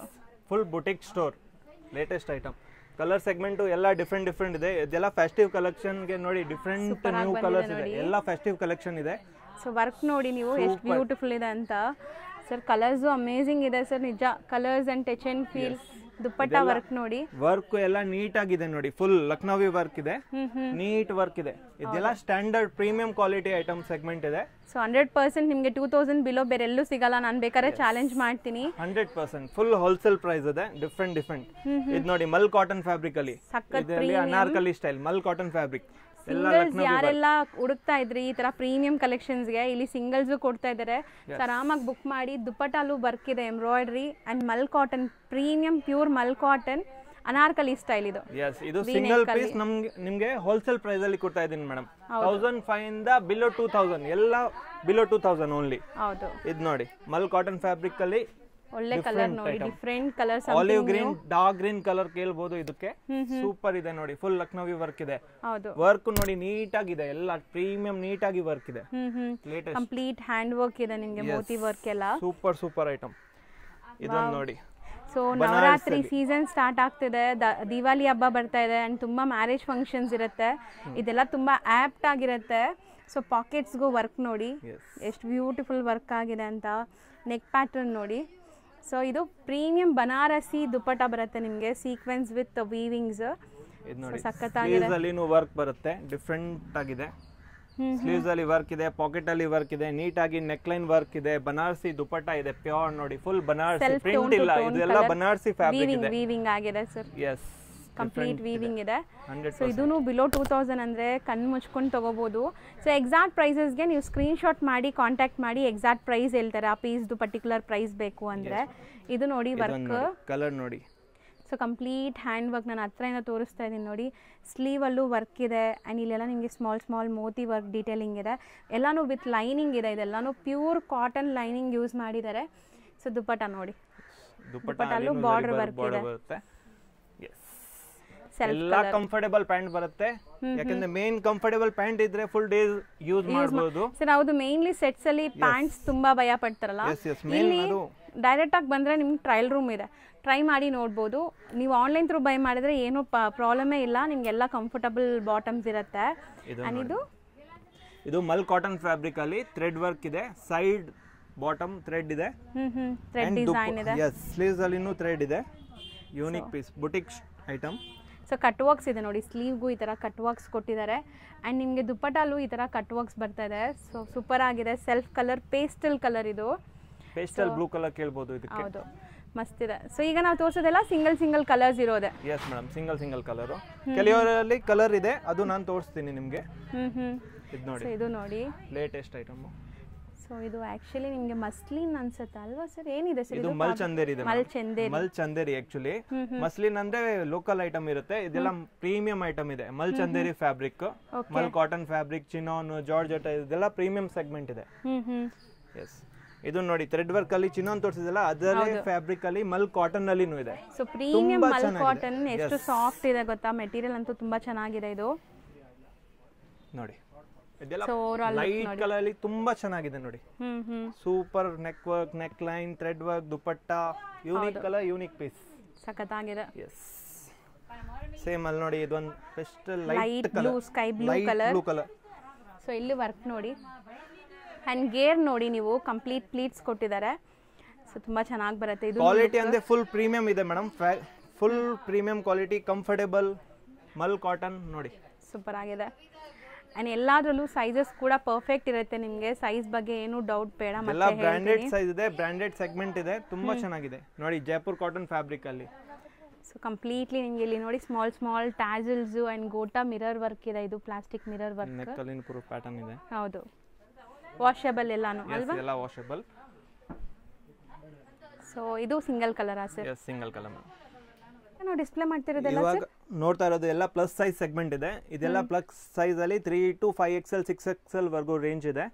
full boutique store, latest item. Colour segment ಎಲ್ಲ ಡಿಫರೆಂಟ್ ಇದೆ. ಇದೆಲ್ಲ ಫೆಸ್ಟಿವ್ ಕಲೆಕ್ಷನ್ ಗೆ ನೋಡಿ, ಡಿಫರೆಂಟ್ ನ್ಯೂ ಕಲರ್ಸ್ ಇದೆ. ಎಲ್ಲ ಫೆಸ್ಟಿವ್ ಕಲೆಕ್ಷನ್ ಇದೆ. ಸೊ ವರ್ಕ್ ನೋಡಿ ನೀವು ಎಷ್ಟು ಬ್ಯೂಟಿಫುಲ್ ಇದೆ ಅಂತ. ಸರ್ ಕಲರ್ಸ್ ಅಮೇಜಿಂಗ್ ಇದೆ ಸರ್, ನಿಜ. Colours and touch and feel. Dupatta work ನೋಡಿ, ವರ್ಕ್ ಎಲ್ಲ ನೀಟ್ ಆಗಿದೆ ನೋಡಿ, ಫುಲ್ ಲಕ್ನೋವಿ ವರ್ಕ್ ಇದೆ, ನೀಟ್ ವರ್ಕ್ ಇದೆ. ಇದೆಲ್ಲ standard premium quality item segment ಇದೆ. ಸೊ 100% ನಿಮಗೆ 2000 ಬಿಲೋ ಬೇರೆ ಎಲ್ಲೂ ಸಿಗಲ್ಲ. ನಾನು ಬೇಕಾದ್ರೆ ಚಾಲೆಂಜ್ ಮಾಡ್ತೀನಿ. 100% ಫುಲ್ ಹೋಲ್ಸೇಲ್ ಪ್ರೈಸ್ ಇದೆ. ಡಿಫ್ರೆಂಟ್ ಇದು ನೋಡಿ, ಮಲ್ ಕಾಟನ್ ಫ್ಯಾಬ್ರಿಕ್ ಅಲ್ಲಿ, ಇದರಲ್ಲಿ ಅನಾರ್ಕಲಿ ಸ್ಟೈಲ್ ಮಲ್ ಕಾಟನ್ ಫ್ಯಾಬ್ರಿಕ್. ಯಾರೆಲ್ಲ ಹುಡುಕ್ತಾ ಇದ್ರಿ ಈ ತರ ಪ್ರೀಮಿಯಂ ಕಲೆಕ್ಷನ್ಸ್ಗೆ, ಇಲ್ಲಿ ಸಿಂಗಲ್ಸ್ ಕೊಡ್ತಾ ಇದ್ದಾರೆ. ಆರಾಮಾಗಿ ಬುಕ್ ಮಾಡಿ. ದುಪ್ಪಟ್ಟಲ್ಲೂ ವರ್ಕ್ ಇದೆ, embroidery and mul cotton, premium pure mul cotton Anarkali style ಇದು. ಇದು ಸಿಂಗಲ್ ಪೀಸ್ ನಿಮ್ಗೆ ಹೋಲ್ಸೇಲ್ ಪ್ರೈಸ್ ಅಲ್ಲಿ ಕೊಡ್ತಾ ಇದೀನಿ ಮೇಡಮ್. 1500 ಇಂದ ಬಿಲೋ 2000, ಎಲ್ಲ ಬಿಲೋ 2000 ಓನ್ಲಿ. ಹೌದು, ಇದು ನೋಡಿ ಮಲ್ ಕಾಟನ್ ಫ್ಯಾಬ್ರಿಕ್ ಅಲ್ಲಿ ಒಳ್ಳೆ ಕಲರ್ ನೋಡಿ, different colours. Olive green, dark green colour ಕೇಳಬಹುದು ಇದಕ್ಕೆ. ಸೂಪರ್ ಇದೆ ನೋಡಿ, ಫುಲ್ ಲಕ್ನೋವಿ ವರ್ಕ್ ಇದೆ. ವರ್ಕ್ ನೋಡಿ ನೀಟ್ ಆಗಿದೆ, ಎಲ್ಲ ಪ್ರೀಮಿಯಂ ನೀಟ್ ಆಗಿ ವರ್ಕ್ ಇದೆ. ಕಂಪ್ಲೀಟ್ ಹ್ಯಾಂಡ್ ವರ್ಕ್ ಇದೆ ನಿಮಗೆ, ಮೋತಿ ವರ್ಕ್ ಎಲ್ಲ. Super item. ಇದನ್ನ ನೋಡಿ. ಸೊ ನವರಾತ್ರಿ ಸೀಸನ್ ಸ್ಟಾರ್ಟ್ ಆಗ್ತಿದೆ, ದಿವಾಲಿ ಹಬ್ಬ ಬರ್ತಾ ಇದೆ ಅಂಡ್ ತುಂಬಾ ಮ್ಯಾರೇಜ್ ಫಂಕ್ಷನ್ಸ್ ಇರುತ್ತೆ. ಇದೆಲ್ಲ ತುಂಬಾ ಆಪ್ಟ್ ಆಗಿರುತ್ತೆ. ಸೊ ಪಾಕೆಟ್ಸ್ಗೂ ವರ್ಕ್ ನೋಡಿ ಎಷ್ಟು ಬ್ಯೂಟಿಫುಲ್ ವರ್ಕ್ ಆಗಿದೆ ಅಂತ. ನೆಕ್ ಪ್ಯಾಟರ್ನ್ ನೋಡಿ. ಸೊ ಇದು ಪ್ರೀಮಿಯಂ ಬನಾರಸಿ ದುಪ್ಪಟ್ಟ ಬರುತ್ತೆ ನಿಮಗೆ, ಸೀಕ್ವೆನ್ಸ್ ವಿತ್ ವೀವಿಂಗ್ಸ್. ಸಖತ್ತಾಗಿದೆ. ವರ್ಕ್ ಬರುತ್ತೆ, ಡಿಫ್ರೆಂಟ್ ಆಗಿದೆ. ಸ್ಲೀವ್ಸ್ ಅಲ್ಲಿ ವರ್ಕ್ ಇದೆ, ಪಾಕೆಟ್ ಅಲ್ಲಿ ವರ್ಕ್ ಇದೆ, ನೀಟ್ ಆಗಿ ನೆಕ್ ಲೈನ್ ವರ್ಕ್ ಇದೆ. ಬನಾರಸಿ ದುಪ್ಪಟ್ಟ ಇದೆ, ಪ್ಯೂರ್ ನೋಡಿ, ಫುಲ್ ಬನಾರಸಿ, ಪ್ರಿಂಟ್ ಇಲ್ಲ, ಇದೆಲ್ಲ ಬನಾರಸಿ ಫ್ಯಾಬ್ರಿಕ್ ಇದೆ. ವೀವಿಂಗ್ ಆಗಿದೆ ಸರ್. ಎಸ್, ಕಂಪ್ಲೀಟ್ ವೀವಿಂಗ್ ಇದೆ. ಸೊ ಇದೂ ಬಿಲೋ 2000 ಅಂದರೆ ಕಣ್ಣು ಮುಚ್ಕೊಂಡು ತಗೋಬೋದು. ಸೊ ಎಕ್ಸಾಕ್ಟ್ ಪ್ರೈಸಸ್ಗೆ ನೀವು ಸ್ಕ್ರೀನ್ಶಾಟ್ ಮಾಡಿ ಕಾಂಟ್ಯಾಕ್ಟ್ ಮಾಡಿ, ಎಕ್ಸಾಕ್ಟ್ ಪ್ರೈಸ್ ಹೇಳ್ತಾರೆ ಆ ಪೀಸ್ದು ಪರ್ಟಿಕ್ಯುಲರ್ ಪ್ರೈಸ್ ಬೇಕು ಅಂದರೆ. ಇದು ನೋಡಿ ವರ್ಕ್, ಕಲರ್ ನೋಡಿ. ಸೊ ಕಂಪ್ಲೀಟ್ ಹ್ಯಾಂಡ್ ವರ್ಕ್, ನಾನು ಹತ್ರದಿಂದ ತೋರಿಸ್ತಾ ಇದ್ದೀನಿ ನೋಡಿ. ಸ್ಲೀವಲ್ಲೂ ವರ್ಕ್ ಇದೆ ಆ್ಯಂಡ್ ಇಲ್ಲೆಲ್ಲ ನಿಮಗೆ ಸ್ಮಾಲ್ ಮೋತಿ ವರ್ಕ್ ಡೀಟೇಲಿಂಗ್ ಇದೆ. ಎಲ್ಲನೂ ವಿತ್ ಲೈನಿಂಗ್ ಇದೆ, ಇದೆಲ್ಲನೂ ಪ್ಯೂರ್ ಕಾಟನ್ ಲೈನಿಂಗ್ ಯೂಸ್ ಮಾಡಿದ್ದಾರೆ. ಸೊ ದುಪ್ಪಟ್ಟ ನೋಡಿ, ದುಪ್ಪಟ್ಟಲ್ಲೂ ಬಾರ್ಡರ್ ವರ್ಕ್ ಇದೆ. ಎಲ್ಲ ಕಂಫರ್ಟೇಬಲ್ ಪ್ಯಾಂಟ್ ಬರುತ್ತೆ, ಯಾಕಂದ್ರೆ ಮೇನ್ ಕಂಫರ್ಟೇಬಲ್ ಪ್ಯಾಂಟ್ ಇದ್ರೆ ಫುಲ್ ಡೇಸ್ ಯೂಸ್ ಮಾಡಬಹುದು ಸರ್. ಹೌದು, ಮೇನ್ಲಿ ಸೆಟ್ಸ್ ಅಲ್ಲಿ ಪ್ಯಾಂಟ್ಸ್ ತುಂಬಾ ಭಯ ಪಡ್ತಾರಲ್ಲ. ಇಲ್ಲಿ ಡೈರೆಕ್ಟ್ ಆಗಿ ಬಂದ್ರೆ ನಿಮ್ಗೆ ಟ್ರಯಲ್ ರೂಮ್ ಇದೆ, ಟ್ರೈ ಮಾಡಿ ನೋಡ್ಬೋದು. ನೀವು ಆನ್ಲೈನ್ ಥ್ರೂ ಬೈ ಮಾಡಿದ್ರೆ ಏನು ಪ್ರಾಬ್ಲಮೇ ಇಲ್ಲ, ನಿಮ್ಗೆಲ್ಲ ಕಂಫರ್ಟಬಲ್ ಬಾಟಮ್ಸ್ ಇರುತ್ತೆ. ಇದು ಮಲ್ ಕಾಟನ್ ಫ್ಯಾಬ್ರಿಕ್ ಅಲ್ಲಿ ಥ್ರೆಡ್ ವರ್ಕ್ ಇದೆ, ಸೈಡ್ ಬಾಟಮ್ ಥ್ರೆಡ್ ಇದೆ, ಥ್ರೆಡ್ ಡಿಸೈನ್ ಇದೆ. ಸ್ಲೀವ್ಸ್ ಅಲ್ಲಿನೂ ಥ್ರೆಡ್ ಇದೆ. Unique piece, boutique item. So cut works ಇದೆ ನೋಡಿ, ಸ್ಲೀವ್ಗೂ ಈ ಥರ ಕಟ್ ವರ್ಕ್ಸ್ ಕೊಟ್ಟಿದ್ದಾರೆ ಆ್ಯಂಡ್ ನಿಮಗೆ ದುಪ್ಪಟ್ಟಲ್ಲೂ ಈ ಥರ ಕಟ್ ವರ್ಕ್ಸ್ ಬರ್ತಾ ಇದೆ. ಸೊ ಸೂಪರ್ ಆಗಿದೆ. ಸೆಲ್ಫ್ ಕಲರ್, ಪೇಸ್ಟಲ್ ಕಲರ್, ಇದು ಪೇಸ್ಟಲ್ ಬ್ಲೂ ಕಲರ್ ಕೇಳಬಹುದು ಇದಕ್ಕೆ. ಹೌದು, ಮಸ್ತ್ ಇದೆ. ಸೊ ಈಗ ನಾವು ತೋರಿಸೋದೆಲ್ಲ ಸಿಂಗಲ್ ಕಲರ್ಸ್ ಇರೋದೆ. Yes madam, single colour. ಕೆಲವರಲ್ಲಿ ಕಲರ್ ಇದೆ, ಅದು ನಾನು ತೋರಿಸ್ತೀನಿ ನಿಮಗೆ. ಇದು ನೋಡಿ, ಇದು ನೋಡಿ ಲೇಟೆಸ್ಟ್ ಐಟಮ್. ಸೊ ಇದು ಆಕ್ಚುಲಿ ನಿಮಗೆ ಮಸ್ಲಿನ್ ಅನ್ಸುತ್ತೆ ಅಲ್ವಾ ಸರ್? ಏನಿದೆ ಸರ್ ಇದು? ಮಲ್ ಚಂದೇರಿ ಇದೆ. Mul Chanderi actually. ಮಸ್ಲಿನ್ ಅಂದ್ರೆ ಲೋಕಲ್ ಐಟಮ್ ಇರುತ್ತೆ, ಇದೆಲ್ಲ ಪ್ರೀಮಿಯಂ ಐಟಮ್ ಇದೆ. Mul Chanderi fabric, mul cotton fabric, chinon, georgette, ಇದೆಲ್ಲ ಪ್ರೀಮಿಯಂ ಸೆಗ್ಮೆಂಟ್ ಇದೆ. ಎಸ್, ಇದು ನೋಡಿ ಥ್ರೆಡ್ ವರ್ಕ್ ಅಲ್ಲಿ ಚಿನಾನ್ ತೋರಿಸಿದಲ್ಲ, ಅದರೇ ಫ್ಯಾಬ್ರಿಕ್ ಅಲ್ಲಿ ಮಲ್ ಕಾಟನ್ ಅಲ್ಲಿನೂ ಇದೆ. ಸೊ ಪ್ರೀಮಿಯಂ ಮಲ್ ಕಾಟನ್ ಎಷ್ಟು ಸಾಫ್ಟ್ ಇದೆ ಗೊತ್ತಾ, ಮೆಟೀರಿಯಲ್ ಅಂತೂ ತುಂಬಾ ಚೆನ್ನಾಗಿದೆ. ಇದು ನೋಡಿ, ಇದೆಲ್ಲ ಲೈಟ್ ಕಲರ್ ಅಲ್ಲಿ ತುಂಬಾ ಚೆನ್ನಾಗಿದೆ ನೋಡಿ. Super neck work, neck line, thread work, dupatta, unique colour, unique piece, ಸಖತ್ತಾಗಿದೆ. ಎಸ್, ಸೇಮ್ ಅಲ್ಲಿ ನೋಡಿ, ಇದೊಂದು pastel light blue, sky blue colour. So ಇಲ್ಲಿ ವರ್ಕ್ ನೋಡಿ ಅಂಡ್ ಗೇರ್ ನೋಡಿ, ನೀವು ಕಂಪ್ಲೀಟ್ ಪ್ಲೀಟ್ಸ್ ಕೊಟ್ಟಿದ್ದಾರೆ. ಸೊ ತುಂಬಾ ಚೆನ್ನಾಗಿ ಬರುತ್ತೆ. ಇದು ಕ್ವಾಲಿಟಿ ಅಂದ್ರೆ ಫುಲ್ ಪ್ರೀಮಿಯಂ ಇದೆ madam, full premium quality, comfortable mul cotton ನೋಡಿ, ಸೂಪರ್ ಆಗಿದೆ. ಅಂಡ್ ಎಲ್ಲಾದ್ರಲ್ಲೂ ಸೈಜಸ್ ಕೂಡ ಪರ್ಫೆಕ್ಟ್ ಇರುತ್ತೆ ನಿಮಗೆ, ಸೈಜ್ ಬಗ್ಗೆ ಏನು ಡೌಟ್ ಬೇಡ. ಎಲ್ಲ ಬ್ರಾಂಡೆಡ್ ಸೈಜ್ ಇದೆ, ಬ್ರಾಂಡೆಡ್ ಸೆಗ್ಮೆಂಟ್ ಇದೆ, ತುಂಬಾ ಚೆನ್ನಾಗಿದೆ ನೋಡಿ. ಜೈಪುರ್ ಕಾಟನ್ ಫ್ಯಾಬ್ರಿಕ್ ಅಲ್ಲಿ. ಸೊ ಕಂಪ್ಲೀಟ್ಲಿ ನಿಮಗೆ ಇಲ್ಲಿ ನೋಡಿ small tassels and gota mirror work ಇದೆ. ಇದು ಪ್ಲಾಸ್ಟಿಕ್ ಮಿರರ್ ವರ್ಕ್, ನೆಕ್ ಅಲ್ಲಿ ಪೂರ ಪ್ಯಾಟರ್ನ್ ಇದೆ. ಹೌದು, ವಾಷಬಲ್ ಎಲ್ಲಾನು ಅಲ್ವಾ? ಎಲ್ಲ ವಾಷಬಲ್. ಸೊ ಇದು single colour sir? Yes, single colour. ನಾವು ಡಿಸ್ಪ್ಲೇ ಮಾಡ್ತಿರೋದೆಲ್ಲ ಇವಾಗ ನೋಡ್ತಾ ಇರೋದು ಎಲ್ಲ ಪ್ಲಸ್ ಸೈಜ್ ಸೆಗ್ಮೆಂಟ್ ಇದೆ. ಇದೆಲ್ಲ ಪ್ಲಸ್ ಸೈಜ್ ಅಲ್ಲಿ 3 to 5XL 6XL ವರ್ಗು ರೇಂಜ್ ಇದೆ.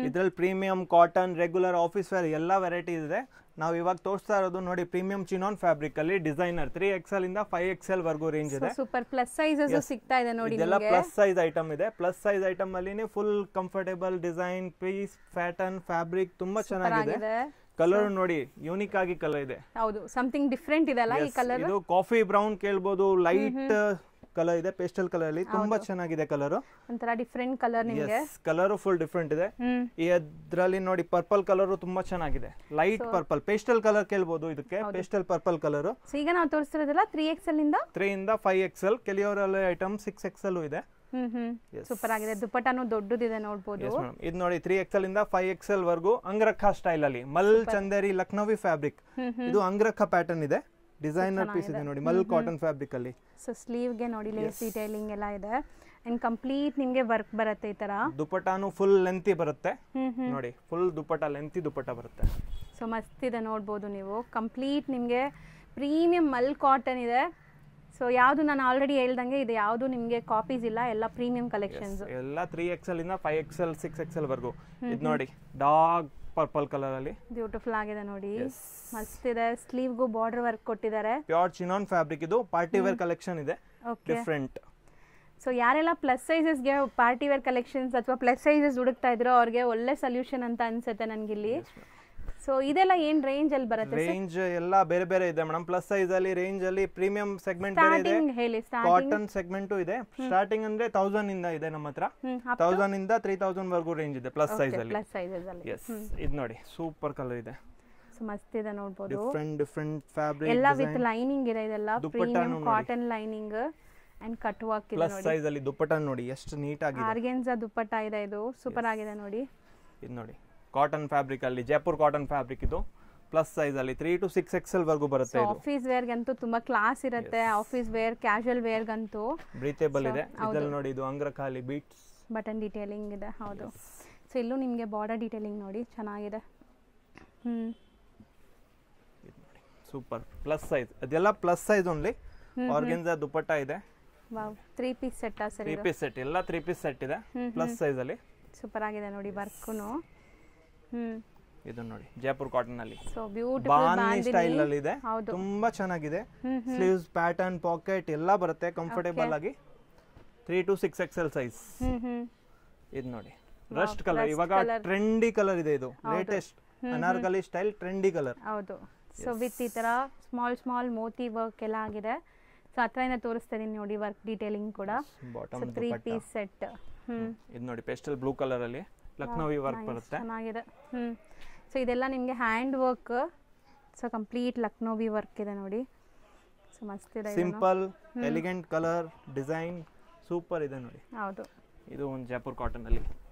ಇದ್ರಲ್ಲಿ premium, cotton, regular, office wear ಎಲ್ಲ ವೆರೈಟೀಸ್ ಇದೆ. ನಾವು ಇವಾಗ ತೋರಿಸ್ತಾ ಇರೋದು ನೋಡಿ ಪ್ರೀಮಿಯಂ ಚಿನಾನ್ ಫ್ಯಾಬ್ರಿಕ್ ಅಲ್ಲಿ ಡಿಸೈನರ್ 3XL ಇಂದ 5XL ವರ್ಗು ರೇಂಜ್ ಇದೆ. ಸೂಪರ್ ಪ್ಲಸ್ ಸೈಜಸ್ ಸಿಗ್ತಾ ಇದೆ ನೋಡಿ. ಇದೆಲ್ಲ ಪ್ಲಸ್ ಸೈಜ್ ಐಟಮ್ ಇದೆ. ಪ್ಲಸ್ ಸೈಜ್ ಐಟಮ್ ಅಲ್ಲಿ full comfortable design, piece, pattern, fabric ತುಂಬಾ ಚೆನ್ನಾಗಿದೆ. ಕಲರ್ ನೋಡಿ, ಯೂನಿಕ್ ಆಗಿ ಕಲರ್ ಇದೆ. ಹೌದು, ಸಮಥಿಂಗ್ ಡಿಫರೆಂಟ್ ಇದೆ ಅಲ್ಲ ಈ ಕಲರ್. ಇದು ಕಾಫಿ ಬ್ರೌನ್ ಕೇಳಬಹುದು, ಲೈಟ್ ಕಲರ್ ಇದೆ, ಪೇಸ್ಟಲ್ ಕಲರ್ ಅಲ್ಲಿ ತುಂಬಾ ಚೆನ್ನಾಗಿದೆ ಕಲರ್, ಒಂಥರ ಡಿಫರೆಂಟ್ ಕಲರ್ ನಿಮಗೆ. ಕಲರ್ ಫುಲ್ ಡಿಫರೆಂಟ್ ಇದೆ. ಇದ್ರಲ್ಲಿ ನೋಡಿ ಪರ್ಪಲ್ ಕಲರ್ ತುಂಬಾ ಚೆನ್ನಾಗಿದೆ, ಲೈಟ್ ಪರ್ಪಲ್, ಪೇಸ್ಟಲ್ ಕಲರ್ ಕೇಳ್ಬೋದು ಇದಕ್ಕೆ, ಪೇಸ್ಟಲ್ ಪರ್ಪಲ್ ಕಲರ್. ಸೊ ಈಗ ನಾವು ತೋರಿಸ್ತಿರೋದಲ್ಲ 3XL ಇಂದ 3 ಇಂದ 5XL, ಕೆಲವರಲ್ಲಿ ಐಟಮ್ 6XL ಇದೆ. ಸೂಪರ್ ಆಗಿದೆ. ದುಪ್ಪಟ್ಟಾನು ದೊಡ್ಡದಿದೆ ನೋಡಬಹುದು. ಇದು ನೋಡಿ 3XL ಇಂದ 5XL ವರೆಗೂ ಅಂಗರಖಾ ಸ್ಟೈಲ್ ಅಲ್ಲಿ ಮಲ್ ಚಂದೇರಿ ಲಕ್ನೋವಿ ಫ್ಯಾಬ್ರಿಕ್. ಇದು ಅಂಗರಖಾ ಪ್ಯಾಟರ್ನ್ ಇದೆ, ಡಿಸೈನರ್ ಪೀಸ್ ಇದೆ ನೋಡಿ, ಮಲ್ ಕಾಟನ್ ಫ್ಯಾಬ್ರಿಕ್ ಅಲ್ಲಿ. ಸೊ ಸ್ಲೀವ್ ಗೆ ನೋಡಿ ಲೇಸ್ ಡಿಟೈಲಿಂಗ್ ಎಲ್ಲ ಇದೆ ಅಂಡ್ ಕಂಪ್ಲೀಟ್ ನಿಮಗೆ ವರ್ಕ್ ಬರುತ್ತೆ. ಈ ತರ ದುಪ್ಪಟ್ಟಾನು ಫುಲ್ ಲೆಂತಿ ಬರುತ್ತೆ ನೋಡಿ, ಫುಲ್ ದುಪ್ಪಟ್ಟ ಲೆಂತಿ ದುಪ್ಪಟ್ಟ ಬರುತ್ತೆ. ಸೊ ಮಸ್ತ್ ಇದೆ ನೋಡಬಹುದು ನೀವು. ಕಂಪ್ಲೀಟ್ ನಿಮಗೆ ಪ್ರೀಮಿಯಂ ಮಲ್ ಕಾಟನ್ ಇದೆ. ಸೊ ಯಾವುದು ನಾನು ಆಲ್ರೆಡಿ ಹೇಳ್ದಂಗೆ ಇದು ಯಾವುದು ನಿಮಗೆ ಕಾಪೀಸ್ ಇಲ್ಲ, ಎಲ್ಲ ಪ್ರೀಮಿಯಂ ಕಲೆಕ್ಷನ್ಸ್, ಎಲ್ಲ 3XL ಇಂದ 5XL 6XL ವರೆಗೂ. ಇದು ನೋಡಿ ಡಾರ್ಕ್ ಪರ್ಪಲ್ ಕಲರ್ ಅಲ್ಲಿ ಬ್ಯೂಟಿಫುಲ್ ಆಗಿದೆ ನೋಡಿ, ಮಸ್ತ್ ಇದೆ. ಸ್ಲೀವ್ ಗೂ ಬಾರ್ಡರ್ ವರ್ಕ್ ಕೊಟ್ಟಿದ್ದಾರೆ, ಪ್ಯೂರ್ ಚಿನಾನ್ ಫ್ಯಾಬ್ರಿಕ್. ಇದು ಪಾರ್ಟಿ ವೇರ್ ಕಲೆಕ್ಷನ್ ಇದೆ, ಡಿಫರೆಂಟ್. ಸೊ ಯಾರೆಲ್ಲ ಪ್ಲಸ್ ಸೈಜಸ್ಗೆ ಪಾರ್ಟಿ ವೇರ್ ಕಲೆಕ್ಷನ್ಸ್ ಅಥವಾ ಪ್ಲಸ್ ಸೈಜಸ್ ಹುಡುಕ್ತಾ ಇದ್ರೋ ಅವ್ರಿಗೆ ಒಳ್ಳೆ ಸೊಲ್ಯೂಷನ್ ಅಂತ ಅನ್ಸುತ್ತೆ ನನಗಿಲ್ಲಿ. ಸೊ ಇದೆಲ್ಲ ಏನ್ ರೇಂಜ್ ಅಲ್ಲಿ ಬರುತ್ತೆ? ರೇಂಜ್ ಎಲ್ಲ ಬೇರೆ ಬೇರೆ ಇದೆ ಮೇಡಮ್. ಪ್ಲಸ್ ಸೈಜ್ ಅಲ್ಲಿ, ರೇಂಜ್ ಅಲ್ಲಿ ಪ್ರೀಮಿಯಂ ಸೆಗ್ಮೆಂಟ್ ಬೇರೆ ಇದೆ, ಕಾಟನ್ ಸೆಗ್ಮೆಂಟ್ ಇದೆ. ಸ್ಟಾರ್ಟಿಂಗ್ ಅಂದ್ರೆ 1000 ಇಂದ ಇದೆ ನಮ್ಮ ಹತ್ರ, 1000 ಇಂದ 3000 ವರೆಗೂ ರೇಂಜ್ ಇದೆ ಪ್ಲಸ್ ಸೈಜ್ ಅಲ್ಲಿ. ಎಸ್, ಇದು ನೋಡಿ ಸೂಪರ್ ಕಲರ್ ಇದೆ, ಸೊ ಮಸ್ತ್ ಇದೆ ನೋಡಬಹುದು. ಡಿಫರೆಂಟ್ ಫ್ಯಾಬ್ರಿಕ್ ಎಲ್ಲ ವಿತ್ ಲೈನಿಂಗ್ ಇದೆ, ಇದೆಲ್ಲ premium cotton lining and cut work ಇದೆ. ಪ್ಲಸ್ ಸೈಜ್ ಅಲ್ಲಿ ದುಪ್ಪಟ್ಟ ನೋಡಿ ಎಷ್ಟು ನೀಟ್ ಆಗಿದೆ, ಆರ್ಗೆನ್ಜಾ ದುಪ್ಪಟ್ಟ ಇದೆ, ಇದು ಸೂಪರ್ ಆಗಿದೆ ನೋಡಿ. ಇದು ನೋಡಿ ಕಾಟನ್ ಫ್ಯಾಬ್ರಿಕ್ ಅಲ್ಲಿ, ಜೈಪುರ್ ಕಾಟನ್ ಫ್ಯಾಬ್ರಿಕ್. ಇದು ಪ್ಲಸ್ ಸೈಜ್ ಅಲ್ಲಿ 3 to 6XL ವರೆಗೂ ಬರುತ್ತೆ. ಇದು ಆಫೀಸ್ ವೇರ್ ಗಂತೂ ತುಂಬಾ ಕ್ಲಾಸ್ ಇರುತ್ತೆ, ಆಫೀಸ್ ವೇರ್ ಕ್ಯಾಶುಯಲ್ ವೇರ್ ಗಂತೂ ಬ್ರೀಥೇಬಲ್ ಇದೆ. ಇದರಲ್ಲಿ ನೋಡಿ ಇದು ಅಂಗರಖಾಲಿ ಬೀಟ್ಸ್ ಬಟನ್ ಡಿಟೇಲಿಂಗ್ ಇದೆ. ಹೌದು. ಸೊ ಇಲ್ಲೂ ನಿಮಗೆ ಬಾರ್ಡರ್ ಡಿಟೇಲಿಂಗ್ ನೋಡಿ ಚೆನ್ನಾಗಿದೆ. ಸೂಪರ್ ಪ್ಲಸ್ ಸೈಜ್, ಅದೆಲ್ಲ ಪ್ಲಸ್ ಸೈಜ್ ಓನ್ಲಿ. ಆರ್ಗೆನ್ಜಾ ದುಪ್ಪಟ್ಟ ಇದೆ. ವಾವ್, 3 ಪೀಸ್ ಸೆಟ್ ಆ ಸರ್? 3 ಪೀಸ್ ಸೆಟ್, ಎಲ್ಲ 3 ಪೀಸ್ ಸೆಟ್ ಇದೆ ಪ್ಲಸ್ ಸೈಜ್ ಅಲ್ಲಿ. ಸೂಪರ್ ಆಗಿದೆ ನೋಡಿ ವರ್ಕ್ನು. ಇದು ನೋಡಿ ಜೈಪುರ್ ಕಾಟನ್ ಅಲ್ಲಿ, ಸೋ ಬ್ಯೂಟಿಫುಲ್ ಬಾಂಧನಿ ಸ್ಟೈಲ್ ಅಲ್ಲಿ ಇದೆ, ತುಂಬಾ ಚೆನ್ನಾಗಿದೆ. ಸ್ಲೀವ್ಸ್ ಪ್ಯಾಟರ್ನ್ ಪಾಕೆಟ್ ಎಲ್ಲ ಬರುತ್ತೆ ಕಂಫರ್ಟೇಬಲ್ ಆಗಿ. 3 to 6XL ಸೈಜ್. ಇದು ನೋಡಿ ರಸ್ಟ್ ಕಲರ್, ಇವಾಗ ಟ್ರೆಂಡಿ ಕಲರ್ ಇದೆ, ಇದು latest Anarkali style trendy colour. ಹೌದು. ಸೊ ವಿತ್ ಈ ತರ ಸ್ಮಾಲ್ ಸ್ಮಾಲ್ ಮೋತಿ ವರ್ಕ್ ಎಲ್ಲ ಆಗಿದೆ. ಸೊ ಹತ್ರದಿಂದ ತೋರಿಸ್ತಾ ಇದೀನಿ ನೋಡಿ ವರ್ಕ್ ಡೀಟೇಲಿಂಗ್ ಕೂಡ. Bottom 3 piece set. ಇದು ನೋಡಿ ಪೇಸ್ಟಲ್ ಬ್ಲೂ ಕಲರ್ ಅಲ್ಲಿ ಲಕ್ನೋವಿ ವರ್ಕ್ ಬರುತ್ತೆ, ಚೆನ್ನಾಗಿದೆ. ಸೊ ಇದೆಲ್ಲ ನಿಮಗೆ hand work, so complete Lucknowi work ಇದೆ ನೋಡಿ. ಸೊ ಮಸ್ತ್ ಇದೆ, simple elegant colour design super ಇದೆ ನೋಡಿ. ಹೌದು. ಇದು ಒಂದು ಜೈಪುರ್ ಕಾಟನ್ ಅಲ್ಲಿ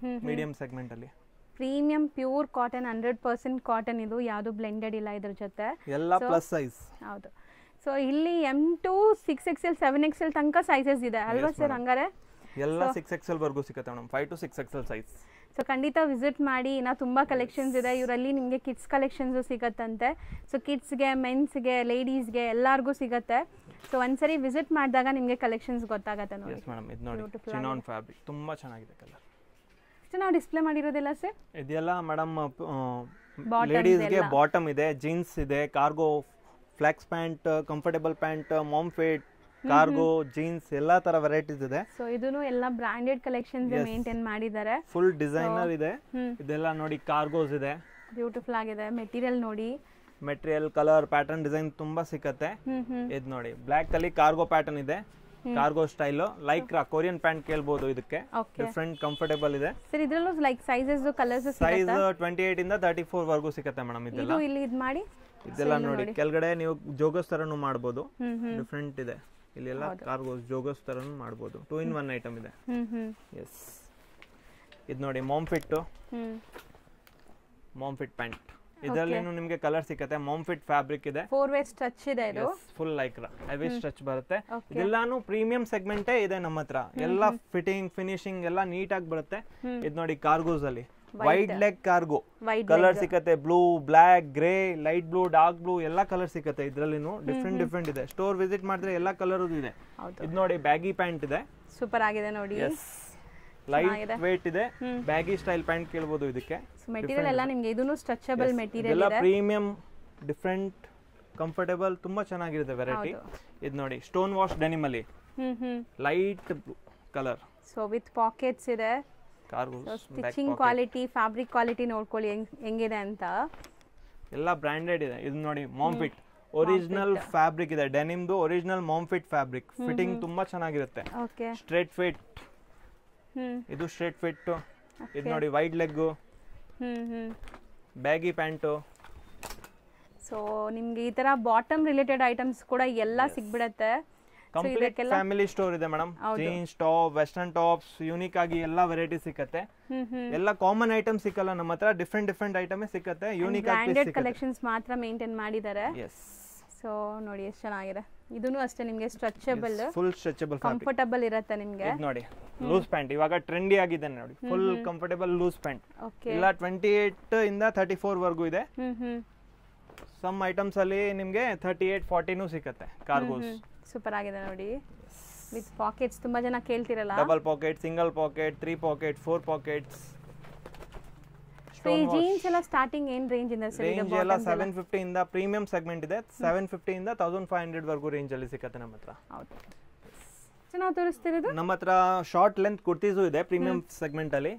ಮೀಡಿಯಂ ಸೆಗ್ಮೆಂಟ್ ಅಲ್ಲಿ ಪ್ರೀಮಿಯಂ ಪ್ಯೂರ್ ಕಾಟನ್, 100% ಕಾಟನ್. ಇದು ಯಾವುದು ಬ್ಲೆಂಡೆಡ್ ಇಲ್ಲ ಇದ್ರ ಜೊತೆ, ಎಲ್ಲ ಪ್ಲಸ್ ಸೈಜ್. ಹೌದು. ಸೊ ಇಲ್ಲಿ M to 6XL 7XL ತನಕ ಸೈಜಸ್ ಇದೆ ಅಲ್ವಾ ಸರ್? ಹಂಗಾರೆ ಎಲ್ಲ 6XL ವರೆಗೂ ಸಿಗುತ್ತೆ madam, 5 to 6XL size. So ಖಂಡಿತ ವಿಸಿಟ್ ಮಾಡಿ, ಇನ್ನ ತುಂಬಾ ಕಲೆಕ್ಷನ್ಸ್ ಇದೆ ಇವರಲ್ಲಿ. ನಿಮಗೆ ಕಿಡ್ಸ್ ಕಲೆಕ್ಷನ್ಸ್ ಸಿಗತ್ತಂತೆ. ಸೊ ಕಿಡ್ಸ್ಗೆ, ಮೆನ್ಸ್ಗೆ, ಲೇಡೀಸ್ಗೆ ಎಲ್ಲರಿಗೂ ಸಿಗತ್ತೆ. ಸೊ ಒಂದ್ಸರಿ ವಿಸಿಟ್ ಮಾಡಿದಾಗ ನಿಮಗೆ ಕಲೆಕ್ಷನ್ಸ್ ಗೊತ್ತಾಗತ್ತೆ ನೋಡಿ. ಎಸ್ ಮೇಡಮ್, ಇದು ನೋಡಿ ಚಿನಾನ್ ಫ್ಯಾಬ್ರಿಕ್ ತುಂಬಾ ಚೆನ್ನಾಗಿದೆ ಕಲರ್. ಇಷ್ಟು ನಾವು ಡಿಸ್ಪ್ಲೇ ಮಾಡಿರೋದಿಲ್ಲ ಸರ್? ಇದೆಲ್ಲ ಮೇಡಮ್ ಲೇಡೀಸ್ಗೆ ಬಾಟಮ್ ಇದೆ, ಜೀನ್ಸ್ ಇದೆ, cargo, flex pant, comfortable pant, mom fit, cargo, jeans ಎಲ್ಲಾ ತರ ವೆರೈಟೀಸ್ ಇದೆ. ಸೊ ಇದನ್ನು ಎಲ್ಲ ಬ್ರಾಂಡೆಡ್ ಕಲೆಕ್ಷನ್ಸ್ ಮೇಂಟೈನ್ ಮಾಡಿದ್ದಾರೆ. ಫುಲ್ ಡಿಸೈನರ್ ಇದೆ. ಇದೆಲ್ಲ ನೋಡಿ ಕಾರ್ಗೋಸ್ ಇದೆ, ಬ್ಯೂಟಿಫುಲ್ ಆಗಿದೆ. ಮೆಟೀರಿಯಲ್ ನೋಡಿ, ಮೆಟೀರಿಯಲ್ ಕಲರ್ ಪ್ಯಾಟರ್ನ್ ಡಿಸೈನ್ ತುಂಬಾ ಸಿಕ್ಕತ್ತೆ. ಇದು ನೋಡಿ ಬ್ಲಾಕ್ ಅಲ್ಲಿ ಕಾರ್ಗೋ ಪ್ಯಾಟರ್ನ್ ಇದೆ, cargo style. Lycra Korean pant ಕೇಳಬಹುದು ಇದಕ್ಕೆ, ಡಿಫರೆಂಟ್ ಕಂಫರ್ಟೇಬಲ್ ಇದೆ ಸರ್. ಇದ್ರಲ್ಲೂ ಲೈಕ್ ಸೈಜಸ್ ಕಲರ್ಸ್ ಸೈಜ್ 28 ಇಂದ 34 ವರೆಗೂ ಸಿಕ್ಕತ್ತೆ ಮೇಡಮ್. ಇದೆಲ್ಲ ಇಲ್ಲಿ ಇದು ಮಾಡಿ, ಇದೆಲ್ಲ ನೋಡಿ ಕೆಳಗಡೆ ನೀವು ಜೋಗಸ್ ತರನು ಮಾಡಬಹುದು, ಡಿಫರೆಂಟ್ ಇದೆ. ಇಲ್ಲಿ ಎಲ್ಲ ಕಾರ್ಗೋಸ್ ಜೋಗಸ್ ತರನು ಮಾಡಬಹುದು. 2 in 1 ಐಟಮ್ ಇದೆ. ಎಸ್, ಇದು ನೋಡಿ ಮಾಮ್ ಫಿಟ್ ಪ್ಯಾಂಟ್. ಇದರಲ್ಲಿ ನಿಮಗೆ ಕಲರ್ ಸಿಕ್ಕತ್ತೆ. ಮಾಮ್ ಫಿಟ್ ಫ್ಯಾಬ್ರಿಕ್ ಇದೆ, 4-way ಸ್ಟ್ರೆಚ್ ಇದೆ. ಇದು ಫುಲ್ ಲೈಕ್ರಾ ಹೆವಿ ಸ್ಟ್ರೆಚ್ ಬರುತ್ತೆ. ಇದೆಲ್ಲಾನು ಪ್ರೀಮಿಯಂ ಸೆಗ್ಮೆಂಟೇ ಇದೆ ನಮ್ಮ ಹತ್ರ. ಎಲ್ಲ ಫಿಟ್ಟಿಂಗ್ ಫಿನಿಶಿಂಗ್ ಎಲ್ಲ ನೀಟ್ ಆಗಿ ಬರುತ್ತೆ. ಇದು ನೋಡಿ ಕಾರ್ಗೋಸ್ ಅಲ್ಲಿ ವೈಡ್ ಲೆಗ್ ಕಾರ್ಗೋ ಕಲರ್ ಸಿಕ್ಕತ್ತೆ. Blue, black, grey, light blue, dark blue ಎಲ್ಲ ಕಲರ್ ಸಿಕ್ಕತ್ತೆ. ಇದ್ರಲ್ಲಿನು ಡಿಫರೆಂಟ್ ಇದೆ. ಸ್ಟೋರ್ ವಿಸಿಟ್ ಮಾಡಿದ್ರೆ ಎಲ್ಲ ಕಲರ್ ಇದೆ. ಇದು ನೋಡಿ ಬ್ಯಾಗಿ ಪ್ಯಾಂಟ್ ಇದೆ, ಸೂಪರ್ ಆಗಿದೆ ನೋಡಿ. ಲೈಟ್ ವೇಟ್ ಇದೆ, ಬ್ಯಾಗಿ ಸ್ಟೈಲ್ ಪ್ಯಾಂಟ್ ಕೇಳಬಹುದು ಇದಕ್ಕೆ. ಮೆಟೀರಿಯಲ್ ಎಲ್ಲ ನಿಮಗೆ ಇದೂನು ಸ್ಟ್ರೆಚಬಲ್ ಮೆಟೀರಿಯಲ್ ಇದೆ, ಎಲ್ಲ ಪ್ರೀಮಿಯಂ, ಡಿಫರೆಂಟ್, ಕಂಫರ್ಟೇಬಲ್, ತುಂಬಾ ಚೆನ್ನಾಗಿರುತ್ತೆ ವೆರೈಟಿ. ಇದು ನೋಡಿ ಸ್ಟೋನ್ ವಾಶ್ ಡೆನಿಮ್ ಅಲ್ಲಿ light colour, so with pockets ಇದೆ. ಸ್ಟಿಚಿಂಗ್ ಕ್ವಾಲಿಟಿ, ಫ್ಯಾಬ್ರಿಕ್ ಕ್ವಾಲಿಟಿ ನೋಡ್ಕೊಳ್ಳಿ ಹೆಂಗಿದೆ ಅಂತ. ಎಲ್ಲ ಬ್ರಾಂಡೆಡ್ ಇದೆ. ಇದು ನೋಡಿ ಮಾಮ್ ಫಿಟ್ ಒರಿಜಿನಲ್ ಫ್ಯಾಬ್ರಿಕ್ ಇದೆ, ಡೆನಿಮ್ದು original mom fit fabric. Fitting ತುಂಬಾ ಚೆನ್ನಾಗಿರುತ್ತೆ. Okay, straight fit. ಇದು ಸ್ಟ್ರೇಟ್ ಫಿಟ್. ಇದು ನೋಡಿ wide leg, baggy pant. So ನಿಮ್ಗೆ ಈ ತರ ಬಾಟಮ್ ರಿಲೇಟೆಡ್ ಐಟಮ್ಸ್ ಕೂಡ ಎಲ್ಲ ಸಿಗ್ಬಿಡತ್ತೆ. ಕಂಪ್ಲೀಟ್ ಫ್ಯಾಮಿಲಿ ಸ್ಟೋರ್ ಇದೆ madam. Jeans top, western tops, unique ಆಗಿ ಎಲ್ಲಾ ವೆರೈಟಿ ಸಿಕ್ಕತ್ತೆ. ಎಲ್ಲ ಕಾಮನ್ ಐಟಮ್ ಸಿಕ್ಕಲ್ಲ ನಮ್ಮ ಹತ್ರ, ಡಿಫ್ರೆಂಟ್ ಐಟಮ್ ಸಿಕ್ಕತ್ತೆ. ಯೂನಿಕ್ ಆಗಿ ಬ್ರಾಂಡೆಡ್ ಕಲೆಕ್ಷನ್ಸ್ ಮಾತ್ರ ಮೇಂಟೈನ್ ಮಾಡಿದ್ದಾರೆ. ಎಸ್. ಸೊ ನೋಡಿ ಎಷ್ಟು ಚೆನ್ನಾಗಿದೆ. ಇದೂನು ಅಷ್ಟೇ ನಿಮಗೆ ಸ್ಟ್ರೆಚಬಲ್, ಫುಲ್ ಸ್ಟ್ರೆಚಬಲ್, ಕಂಫರ್ಟಬಲ್ ಇರುತ್ತೆ ನಿಮಗೆ. ಇದು ನೋಡಿ ಲೂಸ್ ಪ್ಯಾಂಟ್, ಇವಾಗ ಟ್ರೆಂಡಿ ಆಗಿದೆ ನೋಡಿ, ಫುಲ್ ಕಂಫರ್ಟಬಲ್ ಲೂಸ್ ಪ್ಯಾಂಟ್. ಇಲ್ಲ 28 ಇಂದ 34 ವರೆಗೂ ಇದೆ. ಸಮ್ ಐಟಮ್ಸ್ ಅಲ್ಲಿ ನಿಮಗೆ 38, 40 ಸಿಕ್ಕತ್ತೆ ಕಾರ್ಗೋಸ್. ಸೂಪರ್ ಆಗಿದೆ ನೋಡಿ, ವಿತ್ ಪಾಕೆಟ್ಸ್. ತುಂಬಾ ಜನ ಕೇಳ್ತಿರಲ್ಲ, double pocket, single pocket, 3 pocket, 4 pockets. ಈ ಜೀನ್ಸ್ ಎಲ್ಲ ಸ್ಟಾರ್ಟಿಂಗ್ ಏನ್ ರೇಂಜ್ ಇಂದ ಸರ್? ರೇಂಜ್ ಎಲ್ಲ 750 ಇಂದ ಪ್ರೀಮಿಯಂ ಸೆಗ್ಮೆಂಟ್ ಇದೆ. 750 ಇಂದ 1500 ವರೆಗೂ ರೇಂಜ್ ಅಲ್ಲಿ ಸಿಕ್ಕತ್ತೆ ನಮ್ಮ ಹತ್ರ. ಹೌದು. ಚೆನ್ನಾಗಿ ತೋರಿಸ್ತಿರೋದು ನಮ್ಮ ಹತ್ರ ಶಾರ್ಟ್ ಲೆಂತ್ ಕುರ್ತೀಸು ಇದೆ ಪ್ರೀಮಿಯಂ ಸೆಗ್ಮೆಂಟ್ ಅಲ್ಲಿ.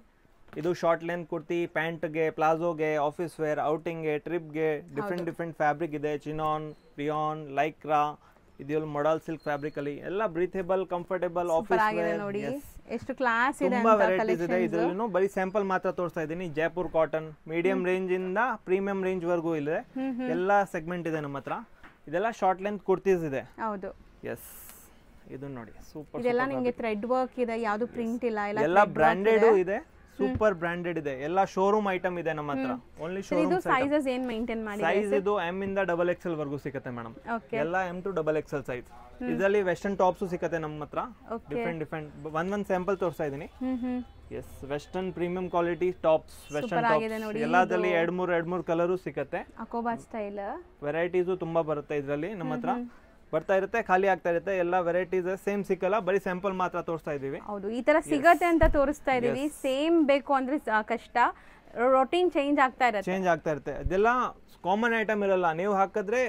ಇದು ಶಾರ್ಟ್ ಲೆಂತ್ ಕುರ್ತಿ, ಪ್ಯಾಂಟ್ಗೆ, ಪ್ಲಾಜೋಗೆ, ಆಫೀಸ್ ವೇರ್, ಔಟಿಂಗ್ಗೆ, ಟ್ರಿಪ್ಗೆ ಡಿಫ್ರೆಂಟ್ ಫ್ಯಾಬ್ರಿಕ್ ಇದೆ. ಚಿನಾನ್, ರಿಯಾನ್, ಲೈಕ್ರಾ, ಇದೆಲ್ಲ ಮೊಡಲ್ ಸಿಲ್ಕ್ ಫ್ಯಾಬ್ರಿಕ್ ಅಲ್ಲಿ ಎಲ್ಲ ಬ್ರೀಥೇಬಲ್, ಕಂಫರ್ಟೇಬಲ್ ಆಫೀಸ್ ವೇರ್. ನೋಡಿ ಎಷ್ಟು ಕ್ಲಾಸ್ ಇದೆ ತುಂಬಾ ವೆರೈಟೀಸ್ ಇದೆ. ಇದರಲ್ಲೂ ಬರೀ ಸ್ಯಾಂಪಲ್ ಮಾತ್ರ ತೋರಿಸ್ತಾ ಇದ್ದೀನಿ. ಜೈಪುರ್ ಕಾಟನ್ ಮೀಡಿಯಂ ರೇಂಜ್ ಇಂದ ಪ್ರೀಮಿಯಂ ರೇಂಜ್ ವರೆಗೂ ಇದೆ. ಎಲ್ಲ ಸೆಗ್ಮೆಂಟ್ ಇದೆ ನಮ್ಮ ಹತ್ರ. ಇದೆಲ್ಲ ಶಾರ್ಟ್ ಲೆಂತ್ ಕುರ್ತೀಸ್ ಇದೆ. ಹೌದು. ಎಸ್. ಇದು ನೋಡಿ ಸೂಪರ್. ಇದೆಲ್ಲ ನಿಮಗೆ ಥ್ರೆಡ್ ವರ್ಕ್ ಇದೆ, ಯಾವುದು ಪ್ರಿಂಟ್ ಇಲ್ಲ, ಎಲ್ಲ ಬ್ರಾಂಡೆಡ್ ಇದೆ, ಸೂಪರ್ ಬ್ರಾಂಡೆಡ್ ಇದೆ. ಎಲ್ಲ ಶೋರೂಮ್ ಐಟಮ್ ಇದೆ ನಮ್ಮ ಹತ್ರ. Only showroom. ಇದು ಸೈಜಸ್ ಏನು ಮೇಂಟೈನ್ ಮಾಡಿ? ಸೈಜ್ ಇದು M ಇಂದ XXL ವರೆಗೂ ಸಿಗುತ್ತೆ ಮೇಡಮ್. ಎಲ್ಲ M to XXL ಸೈಜ್. ಇದರಲ್ಲಿ ವೆಸ್ಟರ್ನ್ ಟಾಪ್ಸ್ ಸಿಗುತ್ತೆ ನಮ್ಮ ಹತ್ರ. ಡಿಫ್ರೆಂಟ್ ಒಂದ್ ಸ್ಯಾಂಪಲ್ ತೋರಿಸ್ತಾ ಇದೀನಿ. Yes, western premium quality tops, western tops ಎಲ್ಲದಲ್ಲಿ 2-3 ಕಲರು ಸಿಗುತ್ತೆ. ಅಕೋಬಾ ಸ್ಟೈಲ್ ವೆರೈಟೀಸು ತುಂಬಾ ಬರುತ್ತೆ ಇದರಲ್ಲಿ ನಮ್ಮ ಹತ್ರ. ಬರ್ತಾ ಇರುತ್ತೆ, ಖಾಲಿ ಆಗ್ತಾ ಇರುತ್ತೆ. ಎಲ್ಲ ವೆರೈಟೀಸ್ ಸೇಮ್ ಸಿಕ್ಕಲ್ಲ, ಬರೀ ಸ್ಯಾಂಪಲ್ ಮಾತ್ರ ತೋರಿಸ್ತಾ ಇದೀವಿ. ಹೌದು, ಈ ತರ ಸಿಗತ್ತೆ ಅಂತ ತೋರಿಸ್ತಾ ಇದೀವಿ. ಸೇಮ್ ಬೇಕು ಅಂದ್ರೆ ಕಷ್ಟ, ರೊಟೀನ್ ಚೇಂಜ್ ಆಗ್ತಾ ಇರುತ್ತೆ. ಅದೆಲ್ಲ ಕಾಮನ್ ಐಟಮ್ ಇರಲ್ಲ, ನೀವು ಹಾಕಿದ್ರೆ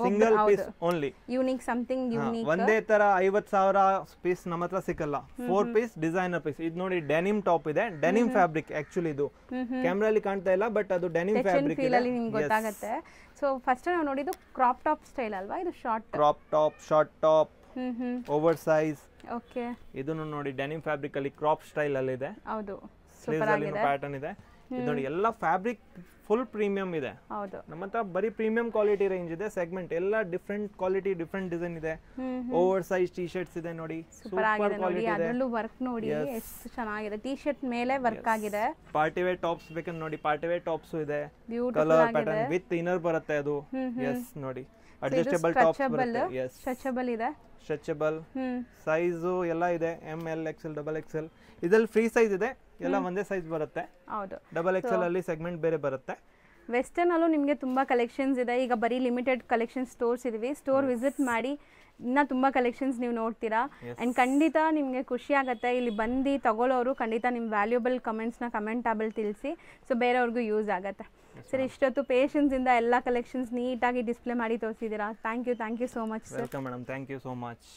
single piece only. Unique, something unique. ಒಂದೇ ತರ 50,000 ಪೀಸ್ ನಮ್ಮ ಹತ್ರ ಸಿಕ್ಕಲ್ಲ. 4 ಪೀಸ್ ಡಿಸೈನರ್ ಪೀಸ್. ಇದು ನೋಡಿ ಡೆನಿಮ್ ಟಾಪ್ ಇದೆ, ಡೆನಿಮ್ ಫ್ಯಾಬ್ರಿಕ್. ಆಕ್ಚುಲಿ ಇದು ಕ್ಯಾಮ್ರಲ್ಲಿ ಕಾಣ್ತಾ ಇಲ್ಲ, ಬಟ್ ಅದು ಡೆನಿಮ್ ಫ್ಯಾಬ್ರಿಕ್ ಇದೆ. ನಿಮ್ಗೆ ಗೊತ್ತಾಗುತ್ತೆ. ಸೊ ಫಸ್ಟ್ ನಾವು ನೋಡಿದ್ದು ಕ್ರಾಪ್ ಟಾಪ್ ಸ್ಟೈಲ್ ಅಲ್ವಾ? ಇದು short top, short top, over size. Okay. ಇದನ್ನು ನೋಡಿ ಡೆನಿಮ್ ಫ್ಯಾಬ್ರಿಕ್ ಅಲ್ಲಿ ಕ್ರಾಪ್ ಸ್ಟೈಲ್ ಅಲ್ಲಿ ಇದೆ. ಹೌದು, ಸೂಪರ್ ಆಗಿದೆ. ಪ್ಯಾಟರ್ನ್ ಇದೆ. ಇದು ನೋಡಿ ಎಲ್ಲ ಫ್ಯಾಬ್ರಿಕ್ ಫುಲ್ ಪ್ರೀಮಿಯಂ ಇದೆ. ಹೌದು, ನಮ್ಮ ಹತ್ರ ಬರೀ ಪ್ರೀಮಿಯಂ ಕ್ವಾಲಿಟಿ ರೇಂಜ್ ಇದೆ. ಸೆಗ್ಮೆಂಟ್ ಎಲ್ಲ ಡಿಫ್ರೆಂಟ್ ಕ್ವಾಲಿಟಿ, ಡಿಫ್ರೆಂಟ್ ಡಿಸೈನ್ ಇದೆ. ಓವರ್ ಸೈಜ್ ಟಿ ಶರ್ಟ್ಸ್ ಇದೆ ನೋಡಿ, ಸೂಪರ್ ಕ್ವಾಲಿಟಿ ಇದೆ. ಅದರಲ್ಲೂ ವರ್ಕ್ ನೋಡಿ ಎಷ್ಟು ಚೆನ್ನಾಗಿದೆ. ಟಿ ಶರ್ಟ್ ಮೇಲೆ ವರ್ಕ್ ಆಗಿದೆ. ಪಾರ್ಟಿ ವೇರ್ ಟಾಪ್ಸ್ ಬೇಕಂದ್ರೆ ನೋಡಿ, ಪಾರ್ಟಿ ವೇರ್ ಟಾಪ್ಸ್ ಇದೆ. ಕಲರ್ ಪ್ಯಾಟರ್ನ್ ವಿತ್ ಇನ್ನರ್ ಬರುತ್ತೆ ಅದು. ಎಸ್ ನೋಡಿ, ಅಡ್ಜಸ್ಟಬಲ್ ಟಾಪ್ಸ್ ಬರುತ್ತೆ. ಎಸ್, ಸ್ಟ್ರೆಚಬಲ್ ಇದೆ. ಸ್ಟ್ರೆಚಬಲ್ ಸೈಜ್ ಎಲ್ಲ ಇದೆ. ML, XL, XXL. ಇದರಲ್ಲಿ ಫ್ರೀ ಸೈಜ್ ಇದೆ, ಎಲ್ಲ ಒಂದೇ ಸೈಜ್ ಬರುತ್ತೆ. ಹೌದು, XXL ಅಲ್ಲಿ ಸೆಗ್ಮೆಂಟ್ ಬೇರೆ ಬರುತ್ತೆ. ವೆಸ್ಟರ್ನ್ ಅಲ್ಲೂ ನಿಮಗೆ ತುಂಬಾ ಕಲೆಕ್ಷನ್ಸ್ ಇದೆ. ಈಗ ಬರೀ ಲಿಮಿಟೆಡ್ ಕಲೆಕ್ಷನ್ ಸ್ಟೋರ್ಸ್ ಇದೀವಿ. ಸ್ಟೋರ್ ವಿಸಿಟ್ ಮಾಡಿ, ಇನ್ನ ತುಂಬಾ ಕಲೆಕ್ಷನ್ಸ್ ನೀವು ನೋಡ್ತೀರಾ. ಅಂಡ್ ಖಂಡಿತ ನಿಮಗೆ ಖುಷಿ ಆಗುತ್ತೆ. ಇಲ್ಲಿ ಬಂದು ತಗೊಳ್ಳೋರು ಖಂಡಿತ ನಿಮ್ಮ ವ್ಯಾಲ್ಯೂಬಲ್ ಕಮೆಂಟ್ಸ್ನ ಕಮೆಂಟ್ ಟ್ಯಾಬಲ್ ತಿಳಿಸಿ. ಸೊ ಬೇರೆಯವ್ರಿಗೂ ಯೂಸ್ ಆಗುತ್ತೆ. ಸರ್, ಇಷ್ಟೊತ್ತು ಪೇಷನ್ಸ್ ಇಂದ ಎಲ್ಲ ಕಲೆಕ್ಷನ್ಸ್ ನೀಟಾಗಿ ಡಿಸ್ಪ್ಲೇ ಮಾಡಿ ತೋರಿಸಿದ್ದೀರಾ. Thank you so much sir. Welcome madam, thank you so much.